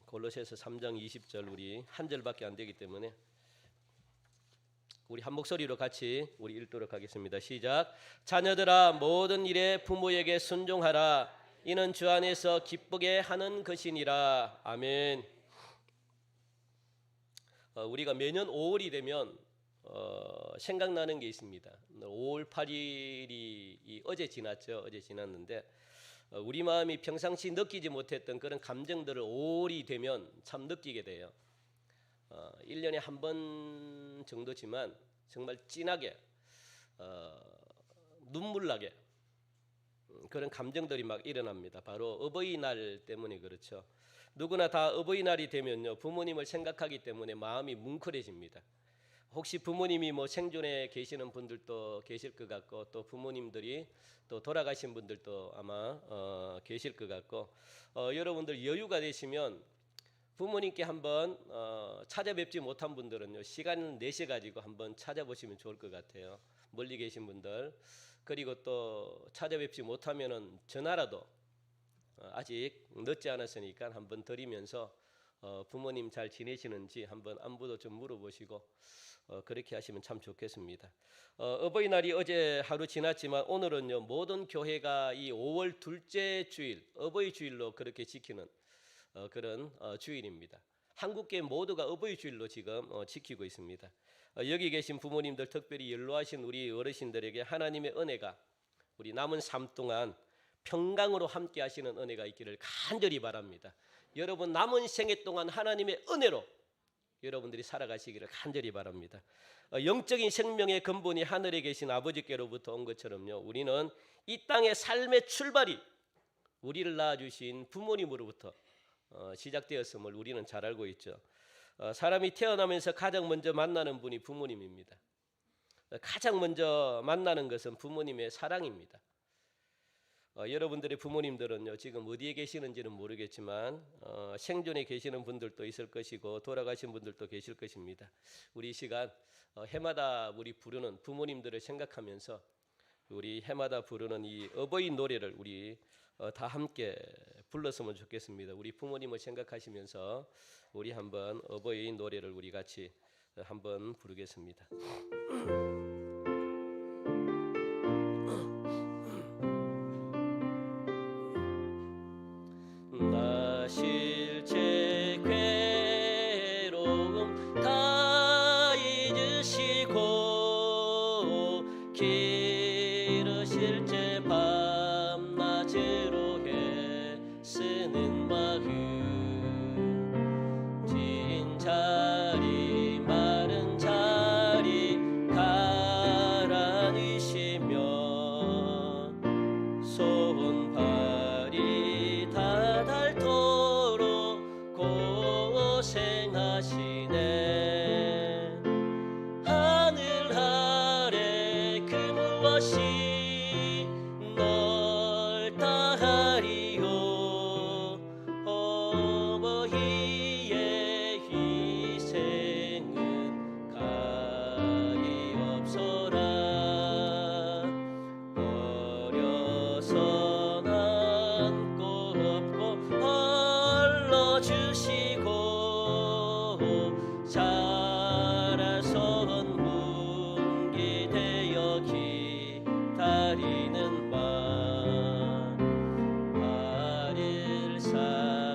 골로새서 3장 20절 우리 한 절밖에 안 되기 때문에 우리 한 목소리로 같이 우리 읽도록 하겠습니다. 시작. 자녀들아 모든 일에 부모에게 순종하라. 이는 주 안에서 기쁘게 하는 것이니라. 아멘. 우리가 매년 5월이 되면 생각나는 게 있습니다. 5월 8일이 어제 지났죠. 어제 지났는데 우리 마음이 평상시 느끼지 못했던 그런 감정들을 5월이 되면 참 느끼게 돼요. 1년에 한 번 정도지만 정말 진하게 눈물나게 그런 감정들이 막 일어납니다. 바로 어버이날 때문에 그렇죠. 누구나 다 어버이날이 되면요 부모님을 생각하기 때문에 마음이 뭉클해집니다. 혹시 부모님이 뭐 생존에 계시는 분들도 계실 것 같고 또 부모님들이 또 돌아가신 분들도 아마 계실 것 같고 여러분들 여유가 되시면 부모님께 한번 찾아뵙지 못한 분들은요 시간 내셔 가지고 한번 찾아보시면 좋을 것 같아요. 멀리 계신 분들 그리고 또 찾아뵙지 못하면은 전화라도 아직 늦지 않았으니까 한번 드리면서 부모님 잘 지내시는지 한번 안부도 좀 물어보시고 그렇게 하시면 참 좋겠습니다. 어버이날이 어제 하루 지났지만 오늘은요 모든 교회가 이 5월 둘째 주일 어버이 주일로 그렇게 지키는 그런 주일입니다. 한국계 모두가 어버이 주일로 지금 지키고 있습니다. 여기 계신 부모님들 특별히 연로하신 우리 어르신들에게 하나님의 은혜가 우리 남은 삶 동안 평강으로 함께 하시는 은혜가 있기를 간절히 바랍니다. 여러분 남은 생애 동안 하나님의 은혜로 여러분들이 살아가시기를 간절히 바랍니다. 영적인 생명의 근본이 하늘에 계신 아버지께로부터 온 것처럼요 우리는 이 땅의 삶의 출발이 우리를 낳아주신 부모님으로부터 시작되었음을 우리는 잘 알고 있죠. 사람이 태어나면서 가장 먼저 만나는 분이 부모님입니다. 가장 먼저 만나는 것은 부모님의 사랑입니다. 여러분들의 부모님들은요 지금 어디에 계시는지는 모르겠지만 생존에 계시는 분들도 있을 것이고 돌아가신 분들도 계실 것입니다. 우리 이 시간 해마다 우리 부르는 부모님들을 생각하면서 우리 해마다 부르는 이 어버이 노래를 우리 다 함께 불렀으면 좋겠습니다. 우리 부모님을 생각하시면서 우리 한번 어버이 노래를 우리 같이 한번 부르겠습니다. 나 실제 괴로움 다 잊으시고 길으실 제 밤낮으로 애쓰는 마음 진 자리 마른 자리 가라앉으시며 손발이 다 닳도록 고생하시네. 하늘 아래 그 무엇이 널 따하리요. 어버이의 희생은 가히 없어라. 어려서 남고 없고 헐러주시고 자라선 문기 되어 기다리는 밤 아릴사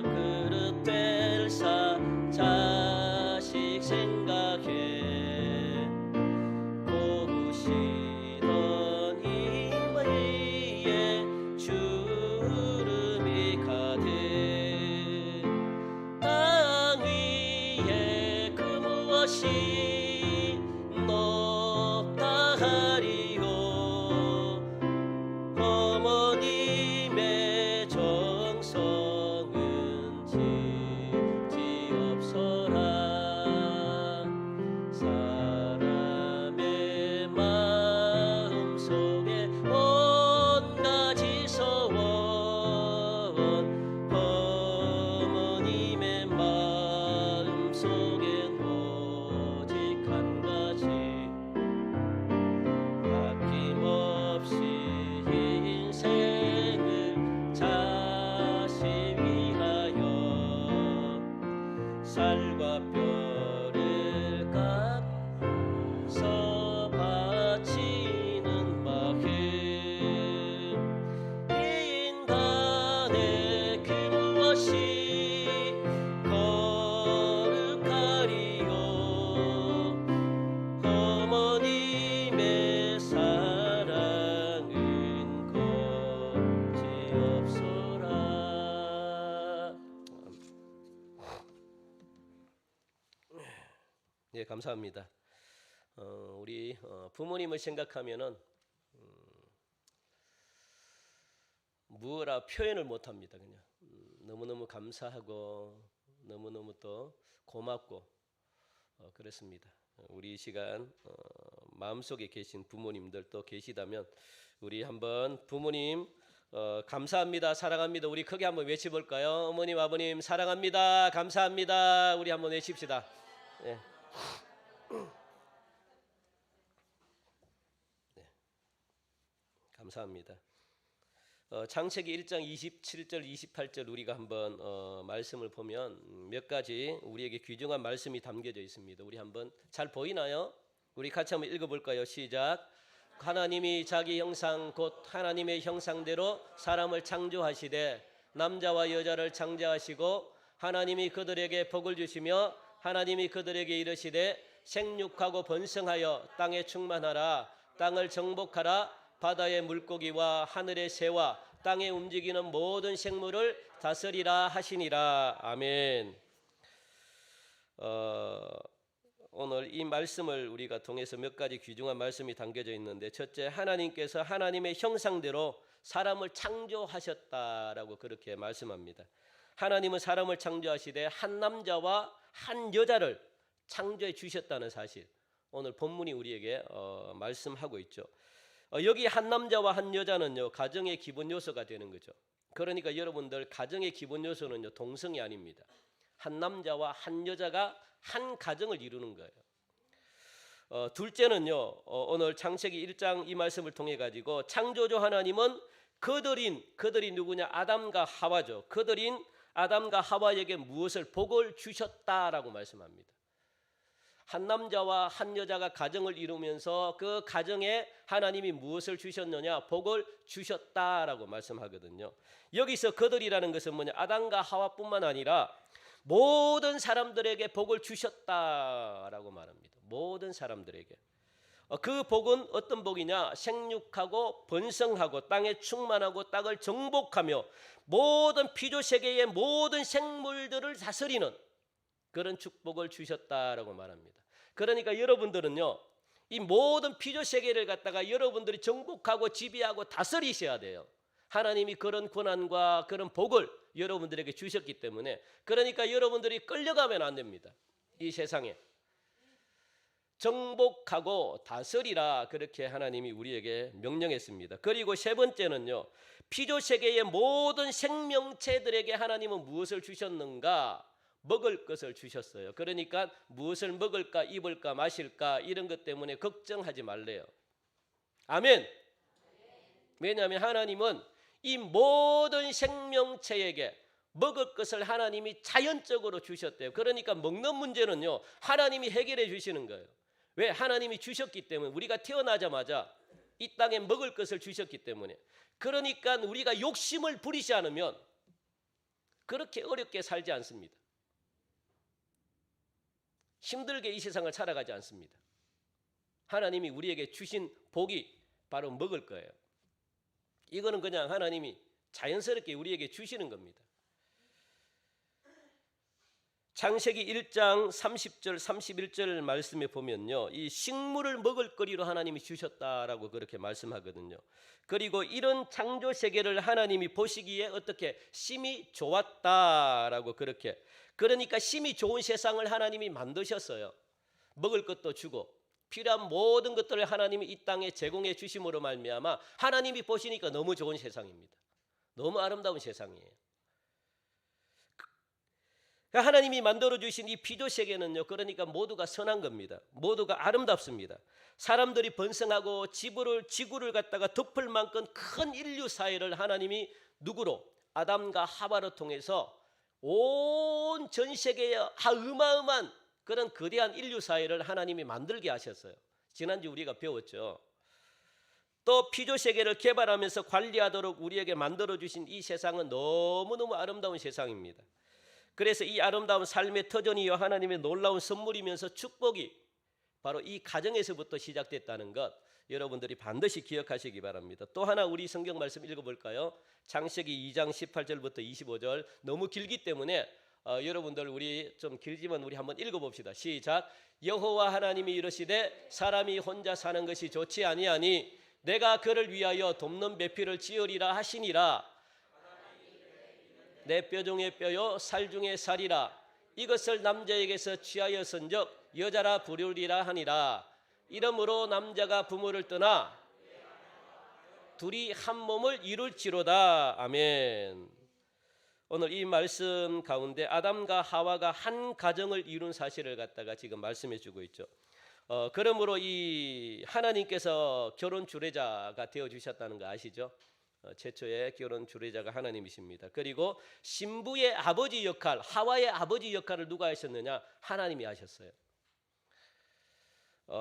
그릇 뗄사 자식 생각해 고우시던 힘 위에 주름이 가득 내 큰 것이 거룩하리요. 어머님의 사랑은 거지없소라. 네, 감사합니다. 우리 부모님을 생각하면은 무엇라 표현을 못합니다. 그냥 너무너무 감사하고 너무너무 또 고맙고 그렇습니다. 우리 이 시간 마음속에 계신 부모님들 또 계시다면 우리 한번 부모님 감사합니다, 사랑합니다. 우리 크게 한번 외쳐볼까요? 어머님, 아버님 사랑합니다, 감사합니다. 우리 한번 외칩시다. 네. 네. 감사합니다. 창세기 1장 27절 28절 우리가 한번 말씀을 보면 몇 가지 우리에게 귀중한 말씀이 담겨져 있습니다. 우리 한번 잘 보이나요? 우리 같이 한번 읽어볼까요? 시작. 하나님이 자기 형상 곧 하나님의 형상대로 사람을 창조하시되 남자와 여자를 창조하시고 하나님이 그들에게 복을 주시며 하나님이 그들에게 이르시되 생육하고 번성하여 땅에 충만하라. 땅을 정복하라. 바다의 물고기와 하늘의 새와 땅에 움직이는 모든 생물을 다스리라 하시니라. 아멘. 오늘 이 말씀을 우리가 통해서 몇 가지 귀중한 말씀이 담겨져 있는데, 첫째, 하나님께서 하나님의 형상대로 사람을 창조하셨다라고 그렇게 말씀합니다. 하나님은 사람을 창조하시되 한 남자와 한 여자를 창조해 주셨다는 사실, 오늘 본문이 우리에게 말씀하고 있죠. 여기 한 남자와 한 여자는요, 가정의 기본 요소가 되는 거죠. 그러니까 여러분들, 가정의 기본 요소는요, 동성이 아닙니다. 한 남자와 한 여자가 한 가정을 이루는 거예요. 둘째는요, 오늘 창세기 1장 이 말씀을 통해 가지고 창조주 하나님은 그들이 누구냐? 아담과 하와죠. 그들인 아담과 하와에게 무엇을? 복을 주셨다라고 말씀합니다. 한 남자와 한 여자가 가정을 이루면서 그 가정에 하나님이 무엇을 주셨느냐? 복을 주셨다라고 말씀하거든요. 여기서 그들이라는 것은 뭐냐? 아담과 하와뿐만 아니라 모든 사람들에게 복을 주셨다라고 말합니다. 모든 사람들에게. 그 복은 어떤 복이냐? 생육하고 번성하고 땅에 충만하고 땅을 정복하며 모든 피조세계의 모든 생물들을 다스리는 그런 축복을 주셨다라고 말합니다. 그러니까 여러분들은요, 이 모든 피조세계를 갖다가 여러분들이 정복하고 지배하고 다스리셔야 돼요. 하나님이 그런 권한과 그런 복을 여러분들에게 주셨기 때문에, 그러니까 여러분들이 끌려가면 안 됩니다. 이 세상에 정복하고 다스리라, 그렇게 하나님이 우리에게 명령했습니다. 그리고 세 번째는요, 피조세계의 모든 생명체들에게 하나님은 무엇을 주셨는가? 먹을 것을 주셨어요. 그러니까 무엇을 먹을까, 입을까, 마실까 이런 것 때문에 걱정하지 말래요. 아멘. 왜냐하면 하나님은 이 모든 생명체에게 먹을 것을 하나님이 자연적으로 주셨대요. 그러니까 먹는 문제는요, 하나님이 해결해 주시는 거예요. 왜? 하나님이 주셨기 때문에. 우리가 태어나자마자 이 땅에 먹을 것을 주셨기 때문에. 그러니까 우리가 욕심을 부리지 않으면 그렇게 어렵게 살지 않습니다. 힘들게 이 세상을 살아가지 않습니다. 하나님이 우리에게 주신 복이 바로 먹을 거예요. 이거는 그냥 하나님이 자연스럽게 우리에게 주시는 겁니다. 창세기 1장 30절 31절 말씀에 보면요, 이 식물을 먹을 거리로 하나님이 주셨다라고 그렇게 말씀하거든요. 그리고 이런 창조 세계를 하나님이 보시기에 어떻게? 심히 좋았다라고 그렇게. 그러니까 심히 좋은 세상을 하나님이 만드셨어요. 먹을 것도 주고 필요한 모든 것들을 하나님이 이 땅에 제공해 주심으로 말미암아 하나님이 보시니까 너무 좋은 세상입니다. 너무 아름다운 세상이에요. 하나님이 만들어 주신 이 피조 세계는요, 그러니까 모두가 선한 겁니다. 모두가 아름답습니다. 사람들이 번성하고 지구를 갖다가 덮을 만큼 큰 인류 사회를 하나님이 누구로? 아담과 하와를 통해서 온 전 세계에 어마어마한 그런 거대한 인류 사회를 하나님이 만들게 하셨어요. 지난주 우리가 배웠죠. 또 피조 세계를 개발하면서 관리하도록 우리에게 만들어 주신 이 세상은 너무너무 아름다운 세상입니다. 그래서 이 아름다운 삶의 터전이요 하나님의 놀라운 선물이면서 축복이 바로 이 가정에서부터 시작됐다는 것 여러분들이 반드시 기억하시기 바랍니다. 또 하나 우리 성경 말씀 읽어볼까요? 창세기 2장 18절부터 25절 너무 길기 때문에 여러분들 우리 좀 길지만 우리 한번 읽어봅시다. 시작. 여호와 하나님이 이르시되 사람이 혼자 사는 것이 좋지 아니하니 내가 그를 위하여 돕는 배필을 지으리라 하시니라. 내 뼈 중에 뼈요 살 중에 살이라. 이것을 남자에게서 취하여선즉 여자라 부르리라 하니라. 이러므로 남자가 부모를 떠나 둘이 한 몸을 이룰지로다. 아멘. 오늘 이 말씀 가운데 아담과 하와가 한 가정을 이룬 사실을 갖다가 지금 말씀해 주고 있죠. 그러므로 이 하나님께서 결혼 주례자가 되어 주셨다는 거 아시죠? 최초의 결혼 주례자가 하나님이십니다. 그리고 신부의 아버지 역할, 하와의 아버지 역할을 누가 하셨느냐? 하나님이 하셨어요.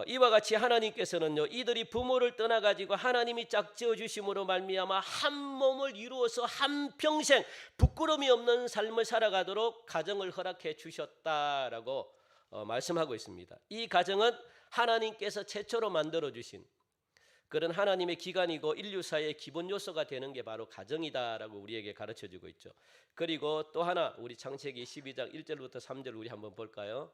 이와 같이 하나님께서는요 이들이 부모를 떠나가지고 하나님이 짝지어 주심으로 말미암아 한 몸을 이루어서 한평생 부끄러움이 없는 삶을 살아가도록 가정을 허락해 주셨다라고 말씀하고 있습니다. 이 가정은 하나님께서 최초로 만들어 주신 그런 하나님의 기관이고 인류사의 기본 요소가 되는 게 바로 가정이다라고 우리에게 가르쳐주고 있죠. 그리고 또 하나 우리 창세기 12장 1절부터 3절 우리 한번 볼까요?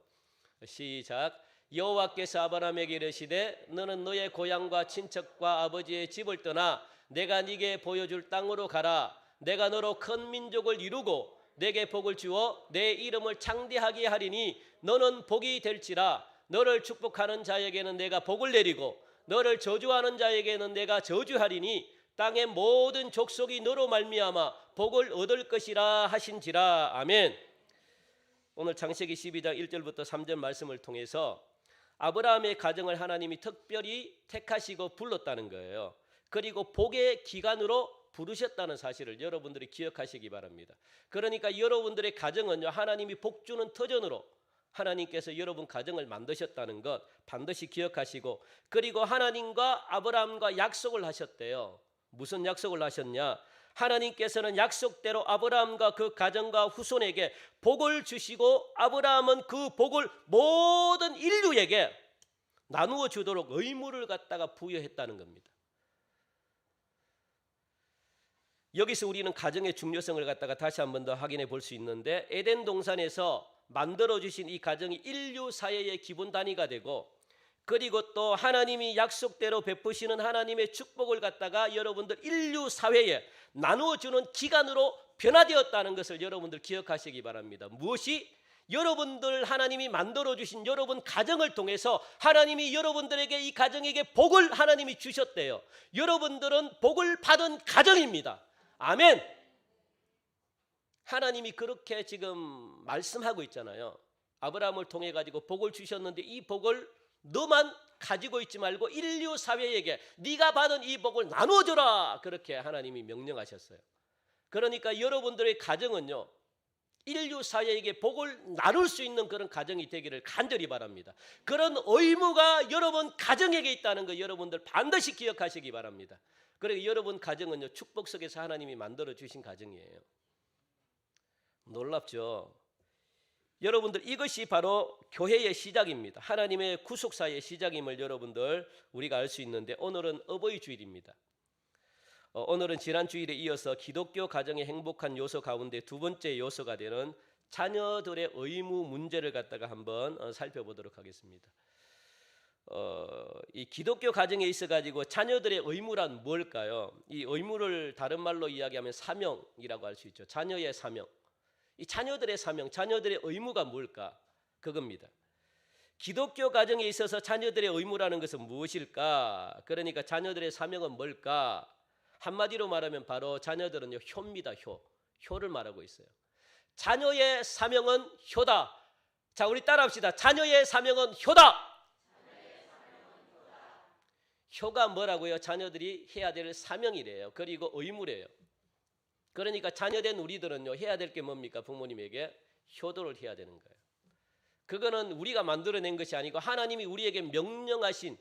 시작. 여호와께서 아브라함에게 이르시되 너는 너의 고향과 친척과 아버지의 집을 떠나 내가 네게 보여줄 땅으로 가라. 내가 너로 큰 민족을 이루고 내게 복을 주어 내 이름을 창대하게 하리니 너는 복이 될지라. 너를 축복하는 자에게는 내가 복을 내리고 너를 저주하는 자에게는 내가 저주하리니 땅의 모든 족속이 너로 말미암아 복을 얻을 것이라 하신지라. 아멘. 오늘 창세기 12장 1절부터 3절 말씀을 통해서 아브라함의 가정을 하나님이 특별히 택하시고 불렀다는 거예요. 그리고 복의 기간으로 부르셨다는 사실을 여러분들이 기억하시기 바랍니다. 그러니까 여러분들의 가정은요 하나님이 복 주는 터전으로 하나님께서 여러분 가정을 만드셨다는 것 반드시 기억하시고, 그리고 하나님과 아브라함과 약속을 하셨대요. 무슨 약속을 하셨냐? 하나님께서는 약속대로 아브라함과 그 가정과 후손에게 복을 주시고 아브라함은 그 복을 모든 인류에게 나누어 주도록 의무를 갖다가 부여했다는 겁니다. 여기서 우리는 가정의 중요성을 갖다가 다시 한 번 더 확인해 볼 수 있는데, 에덴 동산에서 만들어 주신 이 가정이 인류 사회의 기본 단위가 되고, 그리고 또 하나님이 약속대로 베푸시는 하나님의 축복을 갖다가 여러분들 인류 사회에 나누어 주는 기간으로 변화되었다는 것을 여러분들 기억하시기 바랍니다. 무엇이? 여러분들 하나님이 만들어 주신 여러분 가정을 통해서 하나님이 여러분들에게 이 가정에게 복을 하나님이 주셨대요. 여러분들은 복을 받은 가정입니다. 아멘. 하나님이 그렇게 지금 말씀하고 있잖아요. 아브라함을 통해 가지고 복을 주셨는데 이 복을 너만 가지고 있지 말고 인류 사회에게 네가 받은 이 복을 나눠줘라, 그렇게 하나님이 명령하셨어요. 그러니까 여러분들의 가정은요 인류 사회에게 복을 나눌 수 있는 그런 가정이 되기를 간절히 바랍니다. 그런 의무가 여러분 가정에게 있다는 거 여러분들 반드시 기억하시기 바랍니다. 그리고 여러분 가정은요 축복 속에서 하나님이 만들어 주신 가정이에요. 놀랍죠? 여러분들 이것이 바로 교회의 시작입니다. 하나님의 구속사의 시작임을 여러분들 우리가 알 수 있는데, 오늘은 어버이 주일입니다. 오늘은 지난 주일에 이어서 기독교 가정의 행복한 요소 가운데 두 번째 요소가 되는 자녀들의 의무 문제를 갖다가 한번 살펴보도록 하겠습니다. 이 기독교 가정에 있어 가지고 자녀들의 의무란 뭘까요? 이 의무를 다른 말로 이야기하면 사명이라고 할 수 있죠. 자녀의 사명. 이 자녀들의 사명, 자녀들의 의무가 뭘까? 그겁니다. 기독교 가정에 있어서 자녀들의 의무라는 것은 무엇일까? 그러니까 자녀들의 사명은 뭘까? 한마디로 말하면 바로 자녀들은요 효입니다. 효를 말하고 있어요. 자녀의 사명은 효다. 자, 우리 따라합시다. 자녀의 사명은 효다. 효가 뭐라고요? 자녀들이 해야 될 사명이래요. 그리고 의무래요. 그러니까 자녀된 우리들은요 해야 될 게 뭡니까? 부모님에게 효도를 해야 되는 거예요. 그거는 우리가 만들어낸 것이 아니고 하나님이 우리에게 명령하신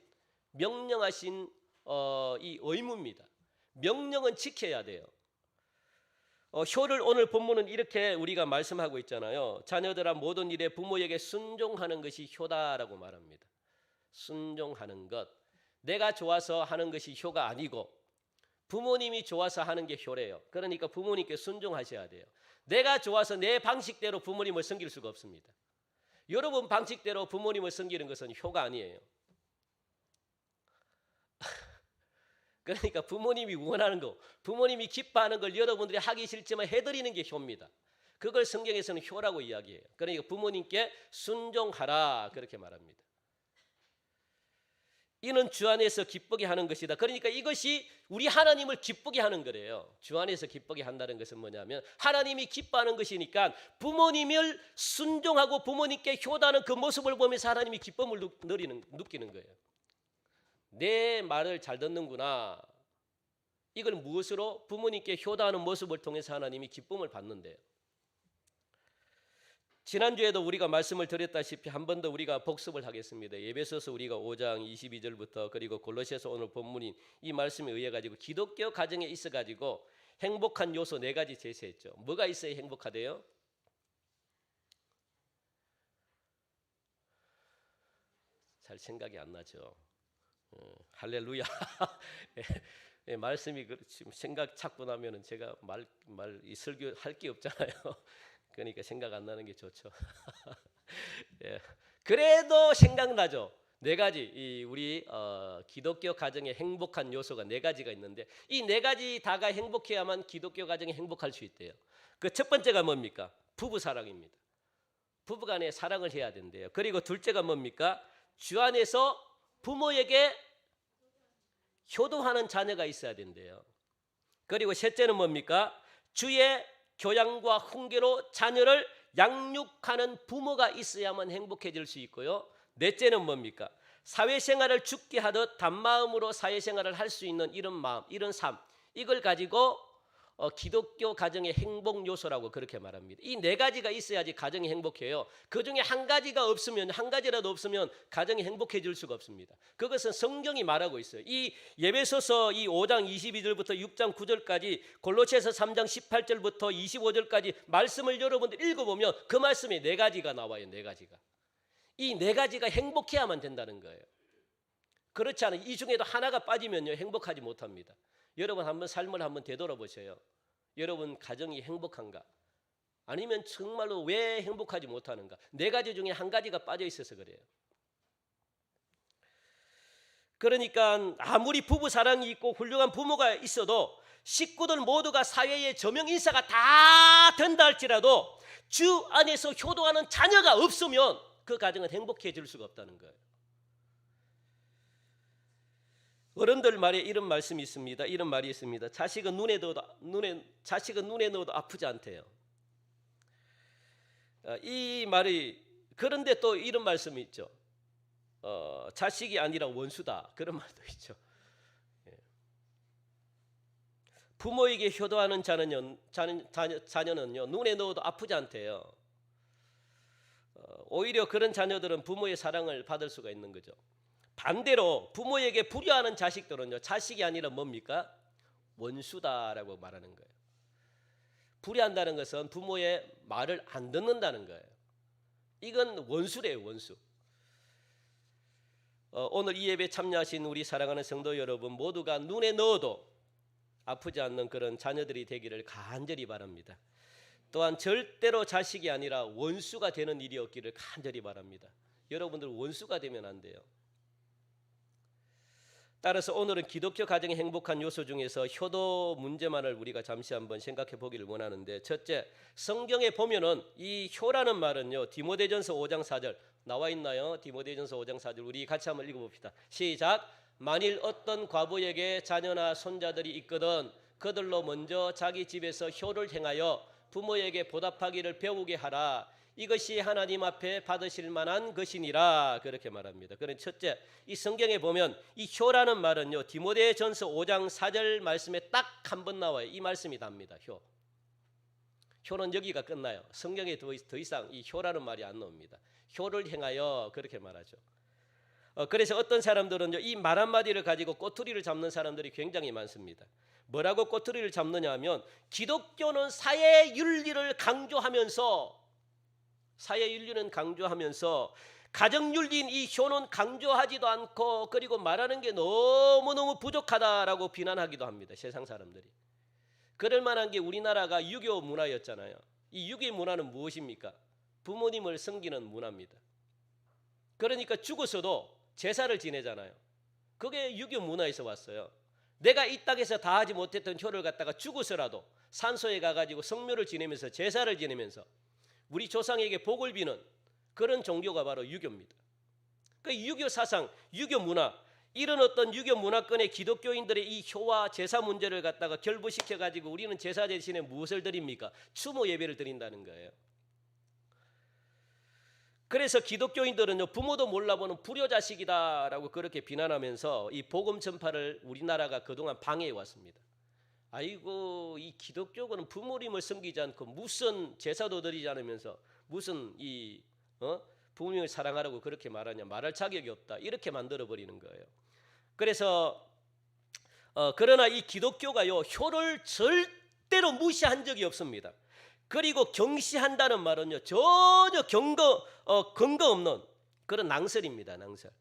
이 의무입니다. 명령은 지켜야 돼요. 효를 오늘 본문은 이렇게 우리가 말씀하고 있잖아요. 자녀들아 모든 일에 부모에게 순종하는 것이 효다라고 말합니다. 순종하는 것. 내가 좋아서 하는 것이 효가 아니고 부모님이 좋아서 하는 게 효래요. 그러니까 부모님께 순종하셔야 돼요. 내가 좋아서 내 방식대로 부모님을 섬길 수가 없습니다. 여러분 방식대로 부모님을 섬기는 것은 효가 아니에요. 그러니까 부모님이 원하는 거, 부모님이 기뻐하는 걸 여러분들이 하기 싫지만 해드리는 게 효입니다. 그걸 성경에서는 효라고 이야기해요. 그러니까 부모님께 순종하라 그렇게 말합니다. 이는 주 안에서 기쁘게 하는 것이다. 그러니까 이것이 우리 하나님을 기쁘게 하는 거래요. 주 안에서 기쁘게 한다는 것은 뭐냐면 하나님이 기뻐하는 것이니까 부모님을 순종하고 부모님께 효다는 그 모습을 보면서 하나님이 기쁨을 느끼는 거예요. 내 말을 잘 듣는구나. 이걸 무엇으로? 부모님께 효다하는 모습을 통해서 하나님이 기쁨을 받는데요. 지난주에도 우리가 말씀을 드렸다시피 한 번 더 우리가 복습을 하겠습니다. 에베소서 우리가 5장 22절부터 그리고 골로새서 오늘 본문인 이 말씀에 의해 가지고 기독교 가정에 있어 가지고 행복한 요소 4가지 제시했죠. 뭐가 있어야 행복하대요? 잘 생각이 안 나죠. 할렐루야. 예, 말씀이 지금 생각 찾고 나면은 제가 이 설교 할 게 없잖아요. 그러니까 생각 안 나는 게 좋죠. 예, 그래도 생각나죠. 4가지 우리 기독교 가정의 행복한 요소가 4가지가 있는데 이 4가지 다가 행복해야만 기독교 가정이 행복할 수 있대요. 그 첫 번째가 뭡니까? 부부 사랑입니다. 부부간에 사랑을 해야 된대요. 그리고 둘째가 뭡니까? 주 안에서 부모에게 효도하는 자녀가 있어야 된대요. 그리고 셋째는 뭡니까? 주의 교양과 훈계로 자녀를 양육하는 부모가 있어야만 행복해질 수 있고요. 넷째는 뭡니까? 사회생활을 죽게 하듯 단마음으로 사회생활을 할 수 있는 이런 마음, 이런 삶, 이걸 가지고 기독교 가정의 행복 요소라고 그렇게 말합니다. 이 4가지가 있어야지 가정이 행복해요. 그중에 한 가지라도 없으면 가정이 행복해질 수가 없습니다. 그것은 성경이 말하고 있어요. 이 에베소서 이 5장 22절부터 6장 9절까지 골로새서 3장 18절부터 25절까지 말씀을 여러분들 읽어보면 그 말씀에 4가지가 나와요. 4가지가. 이 4가지가 행복해야만 된다는 거예요. 그렇지 않아요. 이 중에도 하나가 빠지면요 행복하지 못합니다. 여러분 한번 삶을 한번 되돌아보세요. 여러분 가정이 행복한가? 아니면 정말로 왜 행복하지 못하는가? 4가지 중에 한 가지가 빠져 있어서 그래요. 그러니까 아무리 부부 사랑이 있고 훌륭한 부모가 있어도 식구들 모두가 사회의 저명 인사가 다 된다 할지라도 주 안에서 효도하는 자녀가 없으면 그 가정은 행복해질 수가 없다는 거예요. 어른들 말에 이런 말씀이 있습니다. 이런 말이 있습니다. 자식은 눈에 넣어도 아프지 않대요. 이 말이 그런데 또 이런 말씀이 있죠. 자식이 아니라 원수다. 그런 말도 있죠. 부모에게 효도하는 자녀는요 눈에 넣어도 아프지 않대요. 오히려 그런 자녀들은 부모의 사랑을 받을 수가 있는 거죠. 반대로 부모에게 불효하는 자식들은요 자식이 아니라 뭡니까? 원수다라고 말하는 거예요. 불효한다는 것은 부모의 말을 안 듣는다는 거예요. 이건 원수래요, 원수. 오늘 이 예배 참여하신 우리 사랑하는 성도 여러분 모두가 눈에 넣어도 아프지 않는 그런 자녀들이 되기를 간절히 바랍니다. 또한 절대로 자식이 아니라 원수가 되는 일이 없기를 간절히 바랍니다. 여러분들 원수가 되면 안 돼요. 따라서 오늘은 기독교 가정의 행복한 요소 중에서 효도 문제만을 우리가 잠시 한번 생각해 보기를 원하는데, 첫째, 성경에 보면은 이 효라는 말은요 디모데전서 5장 4절 나와 있나요? 디모데전서 5장 4절 우리 같이 한번 읽어봅시다. 시작. 만일 어떤 과부에게 자녀나 손자들이 있거든 그들로 먼저 자기 집에서 효를 행하여 부모에게 보답하기를 배우게 하라. 이것이 하나님 앞에 받으실 만한 것이니라. 그렇게 말합니다. 그런 첫째, 이 성경에 보면 이 효라는 말은요 디모데전서 5장 4절 말씀에 딱 한 번 나와요. 이 말씀이 답니다. 효는 여기가 끝나요. 성경에 더 이상 이 효라는 말이 안 나옵니다. 효를 행하여 그렇게 말하죠. 그래서 어떤 사람들은 이 말 한마디를 가지고 꼬투리를 잡는 사람들이 굉장히 많습니다. 뭐라고 꼬투리를 잡느냐 하면 기독교는 사회윤리를 강조하면서 가정윤리인 이 효는 강조하지도 않고 그리고 말하는 게 너무너무 부족하다라고 비난하기도 합니다. 세상 사람들이. 그럴 만한 게 우리나라가 유교 문화였잖아요. 이 유교 문화는 무엇입니까? 부모님을 섬기는 문화입니다. 그러니까 죽어서도 제사를 지내잖아요. 그게 유교 문화에서 왔어요. 내가 이 땅에서 다 하지 못했던 효를 갖다가 죽어서라도 산소에 가가지고 성묘를 지내면서 제사를 지내면서 우리 조상에게 복을 비는 그런 종교가 바로 유교입니다. 그 유교 사상, 유교 문화, 이런 어떤 유교 문화권의 기독교인들의 이 효와 제사 문제를 갖다가 결부시켜가지고 우리는 제사 대신에 무엇을 드립니까? 추모 예배를 드린다는 거예요. 그래서 기독교인들은요, 부모도 몰라보는 불효자식이다라고 그렇게 비난하면서 이 복음 전파를 우리나라가 그동안 방해해 왔습니다. 아이고, 이 기독교는 부모님을 섬기지 않고 무슨 제사도 드리지 않으면서 무슨 부모님을 사랑하라고 그렇게 말하냐, 말할 자격이 없다, 이렇게 만들어 버리는 거예요. 그래서 그러나 이 기독교가요, 효를 절대로 무시한 적이 없습니다. 그리고 경시한다는 말은요, 전혀 근거 없는 그런 낭설입니다. 낭설.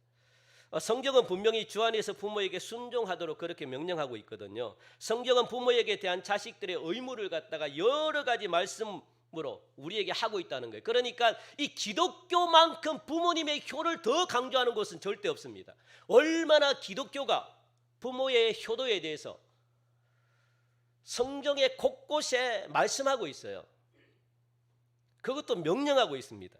성경은 분명히 주 안에서 부모에게 순종하도록 그렇게 명령하고 있거든요. 성경은 부모에게 대한 자식들의 의무를 갖다가 여러 가지 말씀으로 우리에게 하고 있다는 거예요. 그러니까 이 기독교만큼 부모님의 효를 더 강조하는 것은 절대 없습니다. 얼마나 기독교가 부모의 효도에 대해서 성경의 곳곳에 말씀하고 있어요. 그것도 명령하고 있습니다.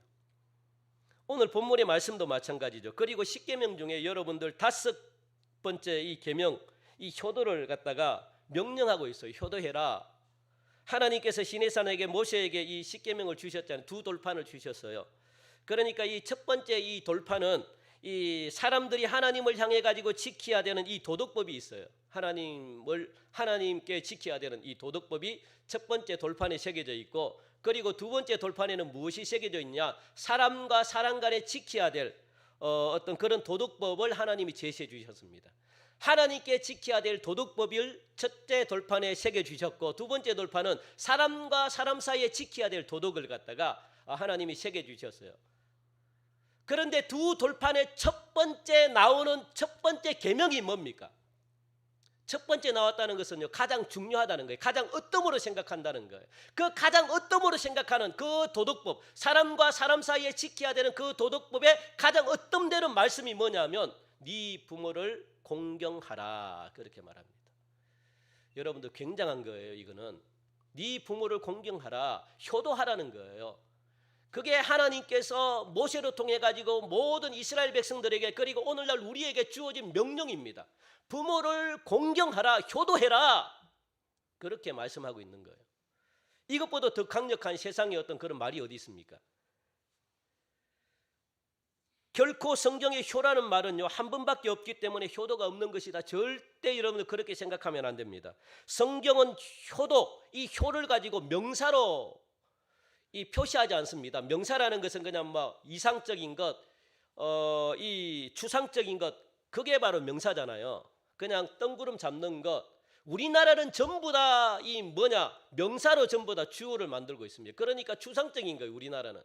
오늘 본문의 말씀도 마찬가지죠. 그리고 10계명 중에 여러분들 5번째 이 계명, 이 효도를 갖다가 명령하고 있어요. 효도해라. 하나님께서 시내산에게 모세에게 이 10계명을 주셨잖아요. 2 돌판을 주셨어요. 그러니까 이 첫 번째 이 돌판은 이 사람들이 하나님을 향해 가지고 지켜야 되는 이 도덕법이 있어요. 하나님께 지켜야 되는 이 도덕법이 첫 번째 돌판에 새겨져 있고, 그리고 두 번째 돌판에는 무엇이 새겨져 있냐? 사람과 사람 간에 지켜야 될 어떤 그런 도덕법을 하나님이 제시해 주셨습니다. 하나님께 지켜야 될 도덕법을 첫째 돌판에 새겨 주셨고, 두 번째 돌판은 사람과 사람 사이에 지켜야 될 도덕을 갖다가 하나님이 새겨 주셨어요. 그런데 두 돌판의 첫 번째 나오는 첫 번째 계명이 뭡니까? 첫 번째 나왔다는 것은요, 가장 중요하다는 거예요. 가장 으뜸으로 생각한다는 거예요. 그 가장 으뜸으로 생각하는 그 도덕법, 사람과 사람 사이에 지켜야 되는 그 도덕법의 가장 으뜸되는 말씀이 뭐냐면 네 부모를 공경하라, 그렇게 말합니다. 여러분들 굉장한 거예요. 이거는 네 부모를 공경하라, 효도하라는 거예요. 그게 하나님께서 모세로 통해 가지고 모든 이스라엘 백성들에게, 그리고 오늘날 우리에게 주어진 명령입니다. 부모를 공경하라, 효도해라, 그렇게 말씀하고 있는 거예요. 이것보다 더 강력한 세상에 어떤 그런 말이 어디 있습니까? 결코 성경의 효라는 말은요, 한 번밖에 없기 때문에 효도가 없는 것이다. 절대 여러분들 그렇게 생각하면 안 됩니다. 성경은 효도, 이 효를 가지고 명사로 이 표시하지 않습니다. 명사라는 것은 그냥 뭐 이상적인 것, 이 추상적인 것, 그게 바로 명사잖아요. 그냥 뜬구름 잡는 것. 우리나라는 전부 다 이 명사로 전부 다 주어를 만들고 있습니다. 그러니까 추상적인 거예요. 우리나라는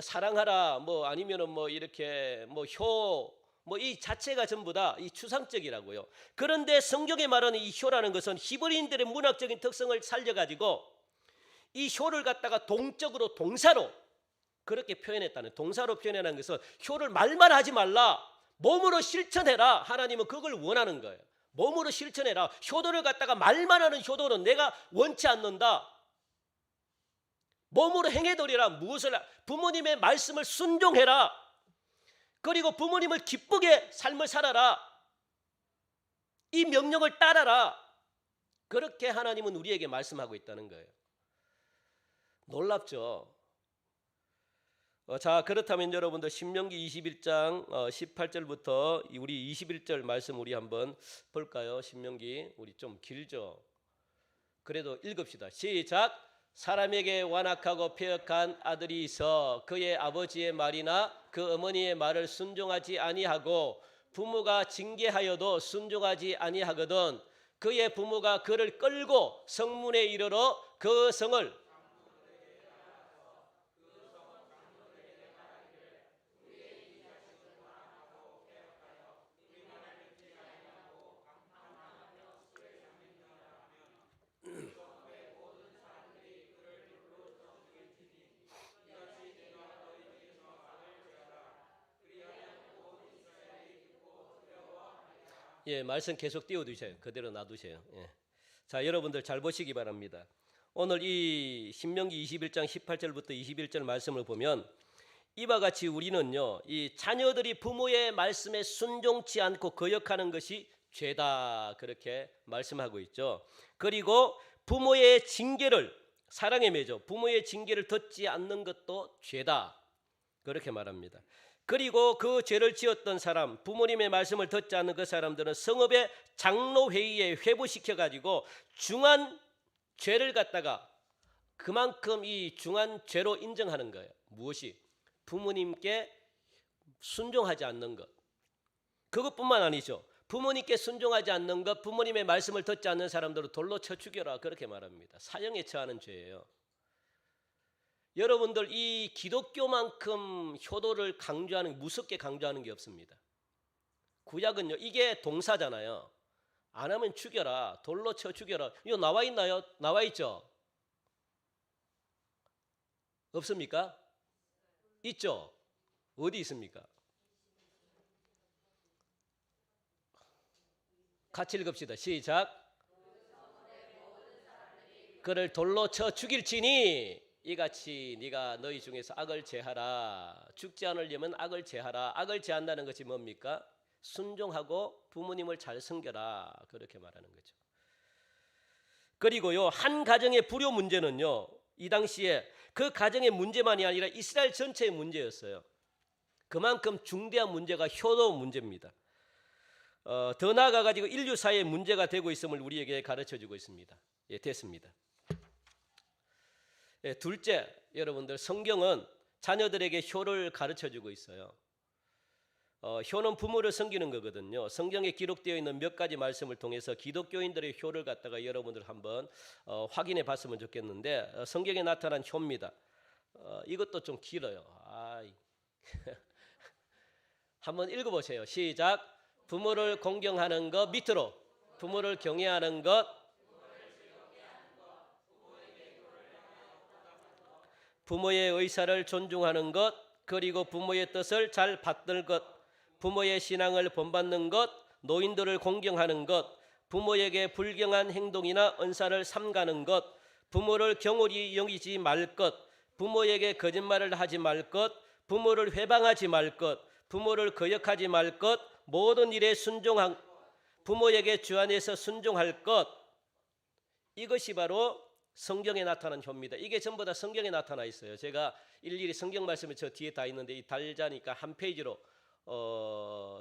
사랑하라, 뭐 아니면은 뭐 이렇게 뭐 효, 뭐 이 자체가 전부 다 이 추상적이라고요. 그런데 성경에 말하는 이 효라는 것은 히브리인들의 문학적인 특성을 살려가지고 이 효를 갖다가 동적으로 동사로 그렇게 표현했다는, 동사로 표현하는 것은 효를 말만 하지 말라, 몸으로 실천해라. 하나님은 그걸 원하는 거예요. 몸으로 실천해라. 효도를 갖다가 말만 하는 효도는 내가 원치 않는다. 몸으로 행해드리라. 무엇을? 부모님의 말씀을 순종해라. 그리고 부모님을 기쁘게 삶을 살아라. 이 명령을 따라라. 그렇게 하나님은 우리에게 말씀하고 있다는 거예요. 놀랍죠? 자, 그렇다면 여러분들 신명기 21장 18절부터 우리 21절 말씀 우리 한번 볼까요? 신명기 우리 좀 길죠? 그래도 읽읍시다. 시작. 사람에게 완악하고 패역한 아들이 있어 그의 아버지의 말이나 그 어머니의 말을 순종하지 아니하고 부모가 징계하여도 순종하지 아니하거든 그의 부모가 그를 끌고 성문에 이르러 그 성을 예, 말씀 계속 띄워두세요. 그대로 놔두세요. 예. 자, 여러분들 잘 보시기 바랍니다. 오늘 이 신명기 21장 18절부터 21절 말씀을 보면 이와 같이 우리는요, 이 자녀들이 부모의 말씀에 순종치 않고 거역하는 것이 죄다 그렇게 말씀하고 있죠. 그리고 부모의 징계를 사랑의 매죠. 부모의 징계를 듣지 않는 것도 죄다 그렇게 말합니다. 그리고 그 죄를 지었던 사람, 부모님의 말씀을 듣지 않는 그 사람들은 성읍의 장로회의에 회부시켜 가지고 중한 죄를 갖다가 그만큼 이 중한 죄로 인정하는 거예요. 무엇이? 부모님께 순종하지 않는 것. 그것뿐만 아니죠. 부모님께 순종하지 않는 것, 부모님의 말씀을 듣지 않는 사람들을 돌로 쳐 죽여라 그렇게 말합니다. 사형에 처하는 죄예요. 여러분들 이 기독교만큼 효도를 강조하는 무섭게 강조하는 게 없습니다. 구약은요 이게 동사잖아요. 안 하면 죽여라, 돌로 쳐 죽여라. 이거 나와 있나요? 나와 있죠? 없습니까? 있죠? 어디 있습니까? 같이 읽읍시다. 시작. 그를 돌로 쳐 죽일지니 이같이 네가 너희 중에서 악을 제하라. 죽지 않으려면 악을 제하라. 악을 제한다는 것이 뭡니까? 순종하고 부모님을 잘 섬겨라. 그렇게 말하는 거죠. 그리고요 한 가정의 불효 문제는요 이 당시에 그 가정의 문제만이 아니라 이스라엘 전체의 문제였어요. 그만큼 중대한 문제가 효도 문제입니다. 더 나아가 가지고 인류 사회의 문제가 되고 있음을 우리에게 가르쳐주고 있습니다. 예, 됐습니다. 예, 둘째, 여러분들 성경은 자녀들에게 효를 가르쳐주고 있어요. 효는 부모를 섬기는 거거든요. 성경에 기록되어 있는 몇 가지 말씀을 통해서 기독교인들의 효를 갖다가 여러분들 한번 확인해 봤으면 좋겠는데 성경에 나타난 효입니다. 이것도 좀 길어요. 한번 읽어보세요. 시작. 부모를 공경하는 것 밑으로 부모를 경외하는 것 부모의 의사를 존중하는 것 그리고 부모의 뜻을 잘 받들 것 부모의 신앙을 본받는 것 노인들을 공경하는 것 부모에게 불경한 행동이나 언사를 삼가는 것 부모를 경홀히 여기지 말 것 부모에게 거짓말을 하지 말 것 부모를 회방하지 말 것 부모를 거역하지 말 것 모든 일에 순종한 부모에게 주 안에서 순종할 것 이것이 바로 성경에 나타난 효입니다. 이게 전부 다 성경에 나타나 있어요. 제가 일일이 성경 말씀이 저 뒤에 다 있는데 이 달자니까 한 페이지로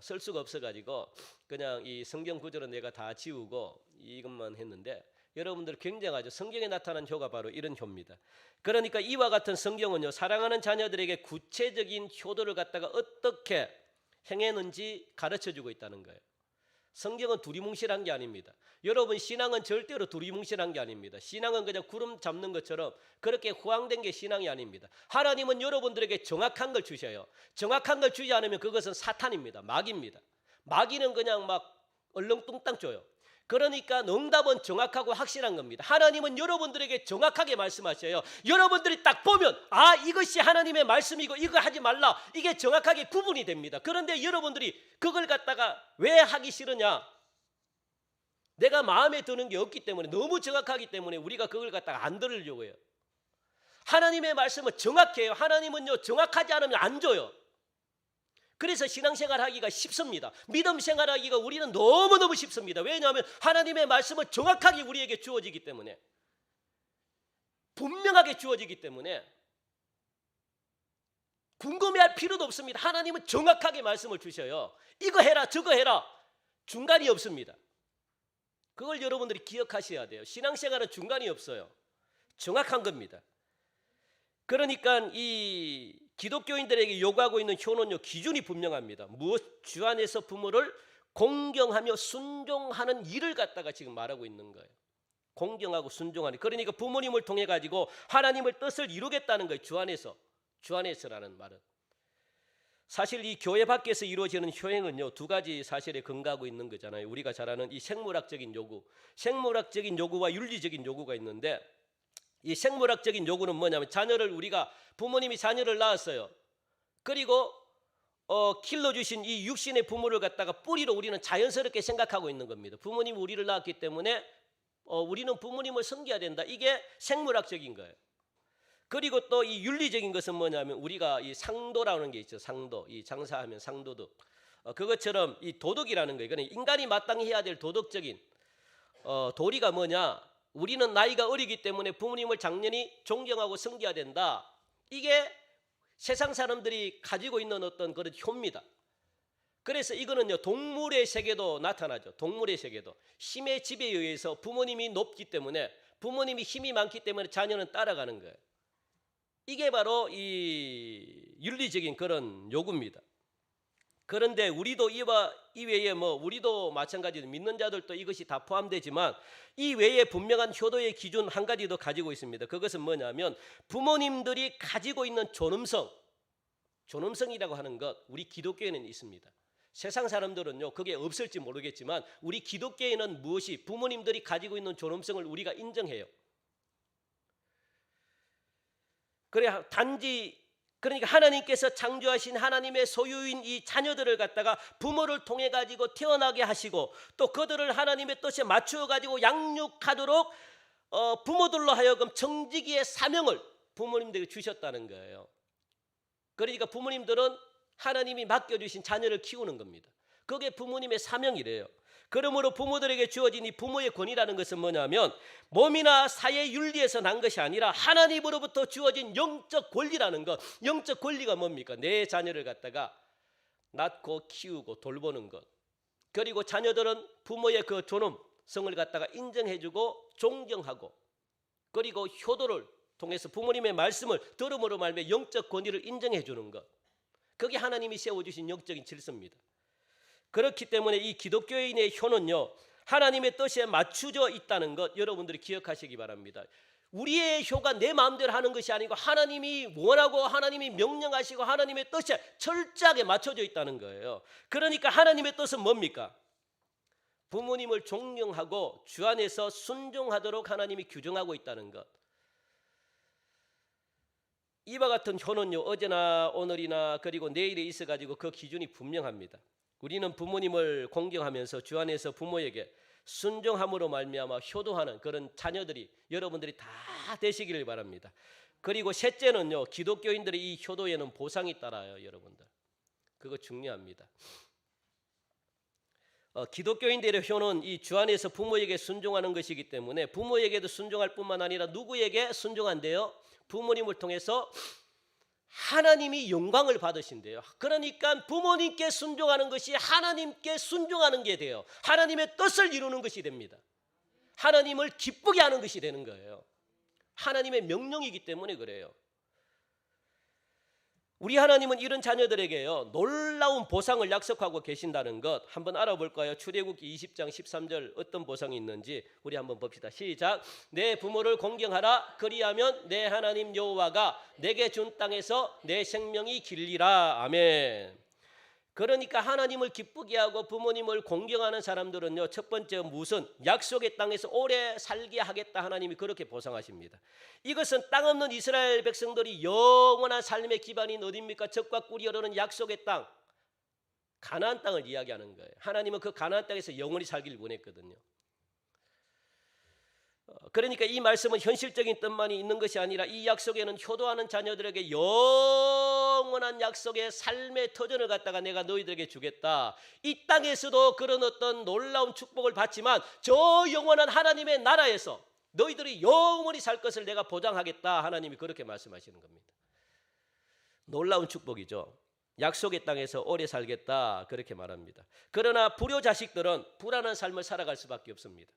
쓸 수가 없어가지고 그냥 이 성경 구절은 내가 다 지우고 이것만 했는데 여러분들 굉장하죠. 성경에 나타난 효가 바로 이런 효입니다. 그러니까 이와 같은 성경은요 사랑하는 자녀들에게 구체적인 효도를 갖다가 어떻게 행했는지 가르쳐주고 있다는 거예요. 성경은 두리뭉실한 게 아닙니다. 여러분 신앙은 절대로 두리뭉실한 게 아닙니다. 신앙은 그냥 구름 잡는 것처럼 그렇게 후황된 게 신앙이 아닙니다. 하나님은 여러분들에게 정확한 걸 주셔요. 정확한 걸 주지 않으면 그것은 사탄입니다. 마귀입니다. 마귀는 그냥 막 얼렁뚱땅 줘요. 그러니까 응답은 정확하고 확실한 겁니다. 하나님은 여러분들에게 정확하게 말씀하셔요. 여러분들이 딱 보면 이것이 하나님의 말씀이고 이거 하지 말라 이게 정확하게 구분이 됩니다. 그런데 여러분들이 그걸 갖다가 왜 하기 싫으냐? 내가 마음에 드는 게 없기 때문에 너무 정확하기 때문에 우리가 그걸 갖다가 안 들으려고 해요. 하나님의 말씀은 정확해요. 하나님은요 정확하지 않으면 안 줘요. 그래서 신앙생활 하기가 쉽습니다. 믿음 생활하기가 우리는 너무너무 쉽습니다. 왜냐하면 하나님의 말씀은 정확하게 우리에게 주어지기 때문에 분명하게 주어지기 때문에 궁금해할 필요도 없습니다. 하나님은 정확하게 말씀을 주셔요. 이거 해라 저거 해라 중간이 없습니다. 그걸 여러분들이 기억하셔야 돼요. 신앙생활은 중간이 없어요. 정확한 겁니다. 그러니까 이 기독교인들에게 요구하고 있는 효는요, 기준이 분명합니다. 무엇? 주 안에서 부모를 공경하며 순종하는 일을 갖다가 지금 말하고 있는 거예요. 공경하고 순종하는. 그러니까 부모님을 통해 가지고 하나님의 뜻을 이루겠다는 거예요. 주 안에서. 주 안에서라는 말은. 사실 이 교회 밖에서 이루어지는 효행은요, 두 가지 사실에 근거하고 있는 거잖아요. 우리가 잘 아는 이 생물학적인 요구, 생물학적인 요구와 윤리적인 요구가 있는데, 이 생물학적인 요구는 뭐냐면, 부모님이 자녀를 낳았어요. 그리고 길러주신 이 육신의 부모를 갖다가 뿌리로 우리는 자연스럽게 생각하고 있는 겁니다. 부모님이 우리를 낳았기 때문에 우리는 부모님을 섬겨야 된다. 이게 생물학적인 거예요. 그리고 또 이 윤리적인 것은 뭐냐면, 우리가 이 상도라는 게 있죠. 상도. 이 장사하면 상도덕. 그것처럼 이 도덕이라는 거예요. 그러니까 인간이 마땅히 해야 될 도덕적인 도리가 뭐냐? 우리는 나이가 어리기 때문에 부모님을 장년히 존경하고 섬겨야 된다. 이게 세상 사람들이 가지고 있는 어떤 그런 효입니다. 그래서 이거는요, 동물의 세계도 나타나죠. 동물의 세계도 힘의 지배에 의해서 부모님이 높기 때문에, 부모님이 힘이 많기 때문에 자녀는 따라가는 거예요. 이게 바로 이 윤리적인 그런 요구입니다. 그런데 우리도 이 외에 우리도 마찬가지로 믿는 자들도 이것이 다 포함되지만, 이 외에 분명한 효도의 기준 한 가지 더 가지고 있습니다. 그것은 뭐냐면, 부모님들이 가지고 있는 존엄성이라고 하는 것, 우리 기독교에는 있습니다. 세상 사람들은요, 그게 없을지 모르겠지만, 우리 기독교에는 무엇이, 부모님들이 가지고 있는 존엄성을 우리가 인정해요. 그러니까 하나님께서 창조하신 하나님의 소유인 이 자녀들을 갖다가 부모를 통해 가지고 태어나게 하시고, 또 그들을 하나님의 뜻에 맞추어 가지고 양육하도록 부모들로 하여금 정직의 사명을 부모님들에게 주셨다는 거예요. 그러니까 부모님들은 하나님이 맡겨주신 자녀를 키우는 겁니다. 그게 부모님의 사명이래요. 그러므로 부모들에게 주어진 이 부모의 권위라는 것은 뭐냐면, 몸이나 사회 윤리에서 난 것이 아니라 하나님으로부터 주어진 영적 권리라는 것. 영적 권리가 뭡니까? 내 자녀를 갖다가 낳고 키우고 돌보는 것. 그리고 자녀들은 부모의 그 존엄성을 갖다가 인정해주고 존경하고, 그리고 효도를 통해서 부모님의 말씀을 들음으로 말미암아 영적 권위를 인정해주는 것. 그게 하나님이 세워주신 영적인 질서입니다. 그렇기 때문에 이 기독교인의 효는요, 하나님의 뜻에 맞추져 있다는 것 여러분들이 기억하시기 바랍니다. 우리의 효가 내 마음대로 하는 것이 아니고, 하나님이 원하고 하나님이 명령하시고 하나님의 뜻에 철저하게 맞춰져 있다는 거예요. 그러니까 하나님의 뜻은 뭡니까? 부모님을 존경하고 주 안에서 순종하도록 하나님이 규정하고 있다는 것. 이와 같은 효는요, 어제나 오늘이나 그리고 내일에 있어가지고 그 기준이 분명합니다. 우리는 부모님을 공경하면서 주 안에서 부모에게 순종함으로 말미암아 효도하는 그런 자녀들이, 여러분들이 다 되시기를 바랍니다. 그리고 셋째는요, 기독교인들의 이 효도에는 보상이 따라요. 여러분들, 그거 중요합니다. 기독교인들의 효는 이 주 안에서 부모에게 순종하는 것이기 때문에, 부모에게도 순종할 뿐만 아니라 누구에게 순종한대요? 부모님을 통해서 하나님이 영광을 받으신대요. 그러니까 부모님께 순종하는 것이 하나님께 순종하는 게 돼요. 하나님의 뜻을 이루는 것이 됩니다. 하나님을 기쁘게 하는 것이 되는 거예요. 하나님의 명령이기 때문에 그래요. 우리 하나님은 이런 자녀들에게요, 놀라운 보상을 약속하고 계신다는 것 한번 알아볼까요? 출애굽기 20장 13절 어떤 보상이 있는지 우리 한번 봅시다. 시작. 내 부모를 공경하라. 그리하면 내 하나님 여호와가 내게 준 땅에서 내 생명이 길리라. 아멘. 그러니까 하나님을 기쁘게 하고 부모님을 공경하는 사람들은요, 첫 번째 무슨? 약속의 땅에서 오래 살게 하겠다. 하나님이 그렇게 보상하십니다. 이것은 땅 없는 이스라엘 백성들이 영원한 삶의 기반인 어디입니까? 젖과 꿀이 흐르는 약속의 땅, 가나안 땅을 이야기하는 거예요. 하나님은 그 가나안 땅에서 영원히 살기를 원했거든요. 그러니까 이 말씀은 현실적인 뜻만이 있는 것이 아니라, 이 약속에는 효도하는 자녀들에게 영원한 약속의 삶의 터전을 갖다가 내가 너희들에게 주겠다. 이 땅에서도 그런 어떤 놀라운 축복을 받지만, 저 영원한 하나님의 나라에서 너희들이 영원히 살 것을 내가 보장하겠다. 하나님이 그렇게 말씀하시는 겁니다. 놀라운 축복이죠. 약속의 땅에서 오래 살겠다. 그렇게 말합니다. 그러나 불효 자식들은 불안한 삶을 살아갈 수밖에 없습니다.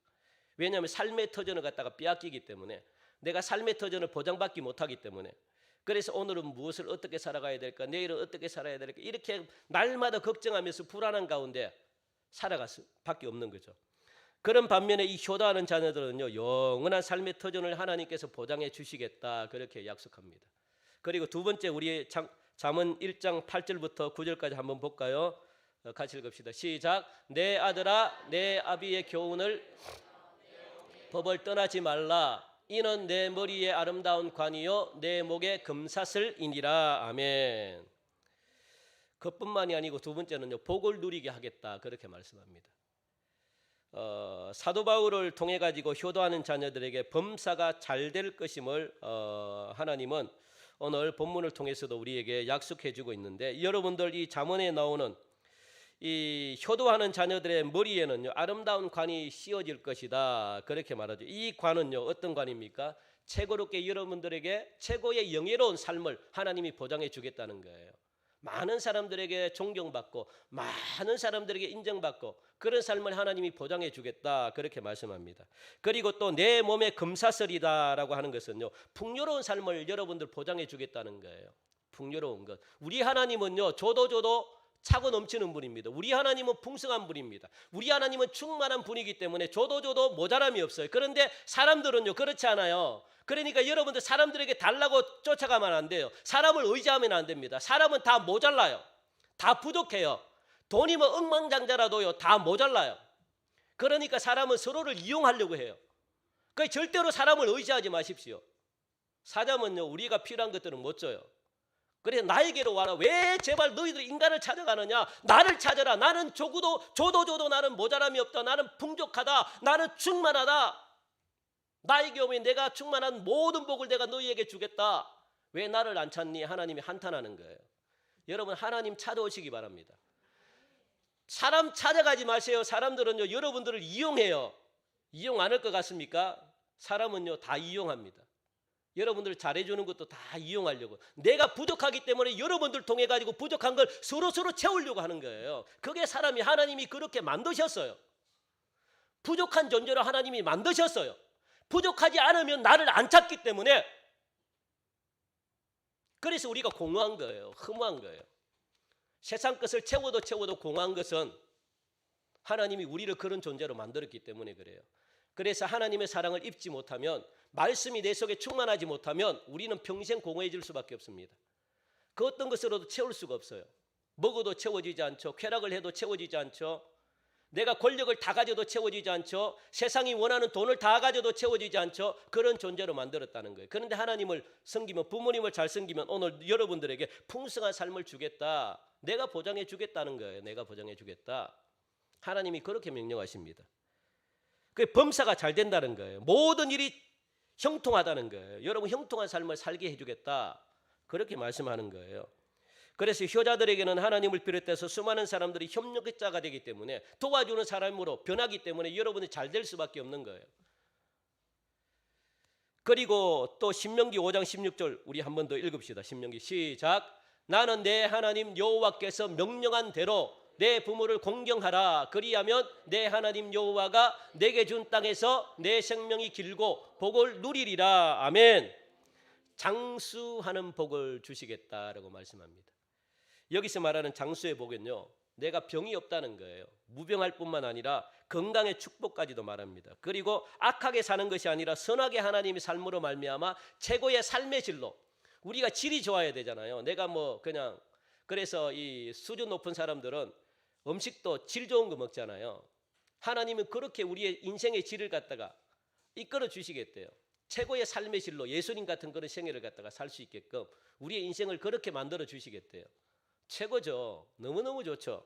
왜냐하면 삶의 터전을 갖다가 빼앗기기 때문에 내가 삶의 터전을 보장받지 못하기 때문에. 그래서 오늘은 무엇을 어떻게 살아가야 될까, 내일은 어떻게 살아야 될까, 이렇게 날마다 걱정하면서 불안한 가운데 살아갈 수밖에 없는 거죠. 그런 반면에 이 효도하는 자녀들은요, 영원한 삶의 터전을 하나님께서 보장해 주시겠다, 그렇게 약속합니다. 그리고 두 번째, 우리 잠언 1장 8절부터 9절까지 한번 볼까요? 같이 읽읍시다. 시작. 내 아들아, 내 아비의 교훈을 법을 떠나지 말라. 이는 내 머리에 아름다운 관이요 내 목에 금사슬이니라. 아멘. 그뿐만이 아니고 두 번째는요, 복을 누리게 하겠다, 그렇게 말씀합니다. 사도 바울을 통해 가지고 효도하는 자녀들에게 범사가 잘 될 것임을 하나님은 오늘 본문을 통해서도 우리에게 약속해 주고 있는데, 여러분들 이 잠언에 나오는 이 효도하는 자녀들의 머리에는요, 아름다운 관이 씌워질 것이다, 그렇게 말하죠. 이 관은요, 어떤 관입니까? 최고롭게 여러분들에게 최고의 영예로운 삶을 하나님이 보장해 주겠다는 거예요. 많은 사람들에게 존경받고 많은 사람들에게 인정받고 그런 삶을 하나님이 보장해 주겠다, 그렇게 말씀합니다. 그리고 또 내 몸에 금사슬이다라고 하는 것은요, 풍요로운 삶을 여러분들 보장해 주겠다는 거예요. 풍요로운 것. 우리 하나님은요, 줘도 차고 넘치는 분입니다. 우리 하나님은 풍성한 분입니다. 우리 하나님은 충만한 분이기 때문에 줘도 모자람이 없어요. 그런데 사람들은요, 그렇지 않아요. 그러니까 여러분들 사람들에게 달라고 쫓아가면 안 돼요. 사람을 의지하면 안 됩니다. 사람은 다 모자라요. 다 부족해요. 돈이 뭐 억만장자라도요, 다 모자라요. 그러니까 사람은 서로를 이용하려고 해요. 그러니까 절대로 사람을 의지하지 마십시오. 사자면요, 우리가 필요한 것들은 못 줘요. 그래, 나에게로 와라. 왜 제발 너희들 인간을 찾아가느냐? 나를 찾아라. 나는 줘도 나는 모자람이 없다. 나는 풍족하다. 나는 충만하다. 나에게 오면 내가 충만한 모든 복을 내가 너희에게 주겠다. 왜 나를 안 찾니? 하나님이 한탄하는 거예요. 여러분, 하나님 찾아오시기 바랍니다. 사람 찾아가지 마세요. 사람들은요, 여러분들을 이용해요. 이용 안 할 것 같습니까? 사람은요, 다 이용합니다. 여러분들 잘해주는 것도 다 이용하려고. 내가 부족하기 때문에 여러분들 통해 가지고 부족한 걸 서로 채우려고 하는 거예요. 그게 사람이, 하나님이 그렇게 만드셨어요. 부족한 존재로 하나님이 만드셨어요. 부족하지 않으면 나를 안 찾기 때문에. 그래서 우리가 공허한 거예요. 허무한 거예요. 세상 것을 채워도 공허한 것은 하나님이 우리를 그런 존재로 만들었기 때문에 그래요. 그래서 하나님의 사랑을 입지 못하면, 말씀이 내 속에 충만하지 못하면 우리는 평생 공허해질 수밖에 없습니다. 그 어떤 것으로도 채울 수가 없어요. 먹어도 채워지지 않죠. 쾌락을 해도 채워지지 않죠. 내가 권력을 다 가져도 채워지지 않죠. 세상이 원하는 돈을 다 가져도 채워지지 않죠. 그런 존재로 만들었다는 거예요. 그런데 하나님을 섬기면, 부모님을 잘 섬기면 오늘 여러분들에게 풍성한 삶을 주겠다. 내가 보장해 주겠다는 거예요. 내가 보장해 주겠다. 하나님이 그렇게 명령하십니다. 그 범사가 잘 된다는 거예요. 모든 일이 형통하다는 거예요. 여러분, 형통한 삶을 살게 해주겠다, 그렇게 말씀하는 거예요. 그래서 효자들에게는 하나님을 비롯해서 수많은 사람들이 협력자가 되기 때문에, 도와주는 사람으로 변하기 때문에 여러분이 잘 될 수밖에 없는 거예요. 그리고 또 신명기 5장 16절 우리 한 번 더 읽읍시다. 신명기 시작. 나는 내 하나님 여호와께서 명령한 대로 내 부모를 공경하라. 그리하면 내 하나님 여호와가 내게 준 땅에서 내 생명이 길고 복을 누리리라. 아멘. 장수하는 복을 주시겠다라고 말씀합니다. 여기서 말하는 장수의 복은요, 내가 병이 없다는 거예요. 무병할 뿐만 아니라 건강의 축복까지도 말합니다. 그리고 악하게 사는 것이 아니라 선하게 하나님의 삶으로 말미암아 최고의 삶의 질로, 우리가 질이 좋아야 되잖아요. 내가 뭐 그냥, 그래서 이 수준 높은 사람들은 음식도 질 좋은 거 먹잖아요. 하나님은 그렇게 우리의 인생의 질을 갖다가 이끌어 주시겠대요. 최고의 삶의 질로, 예수님 같은 그런 생애를 갖다가 살 수 있게끔 우리의 인생을 그렇게 만들어 주시겠대요. 최고죠. 너무너무 좋죠.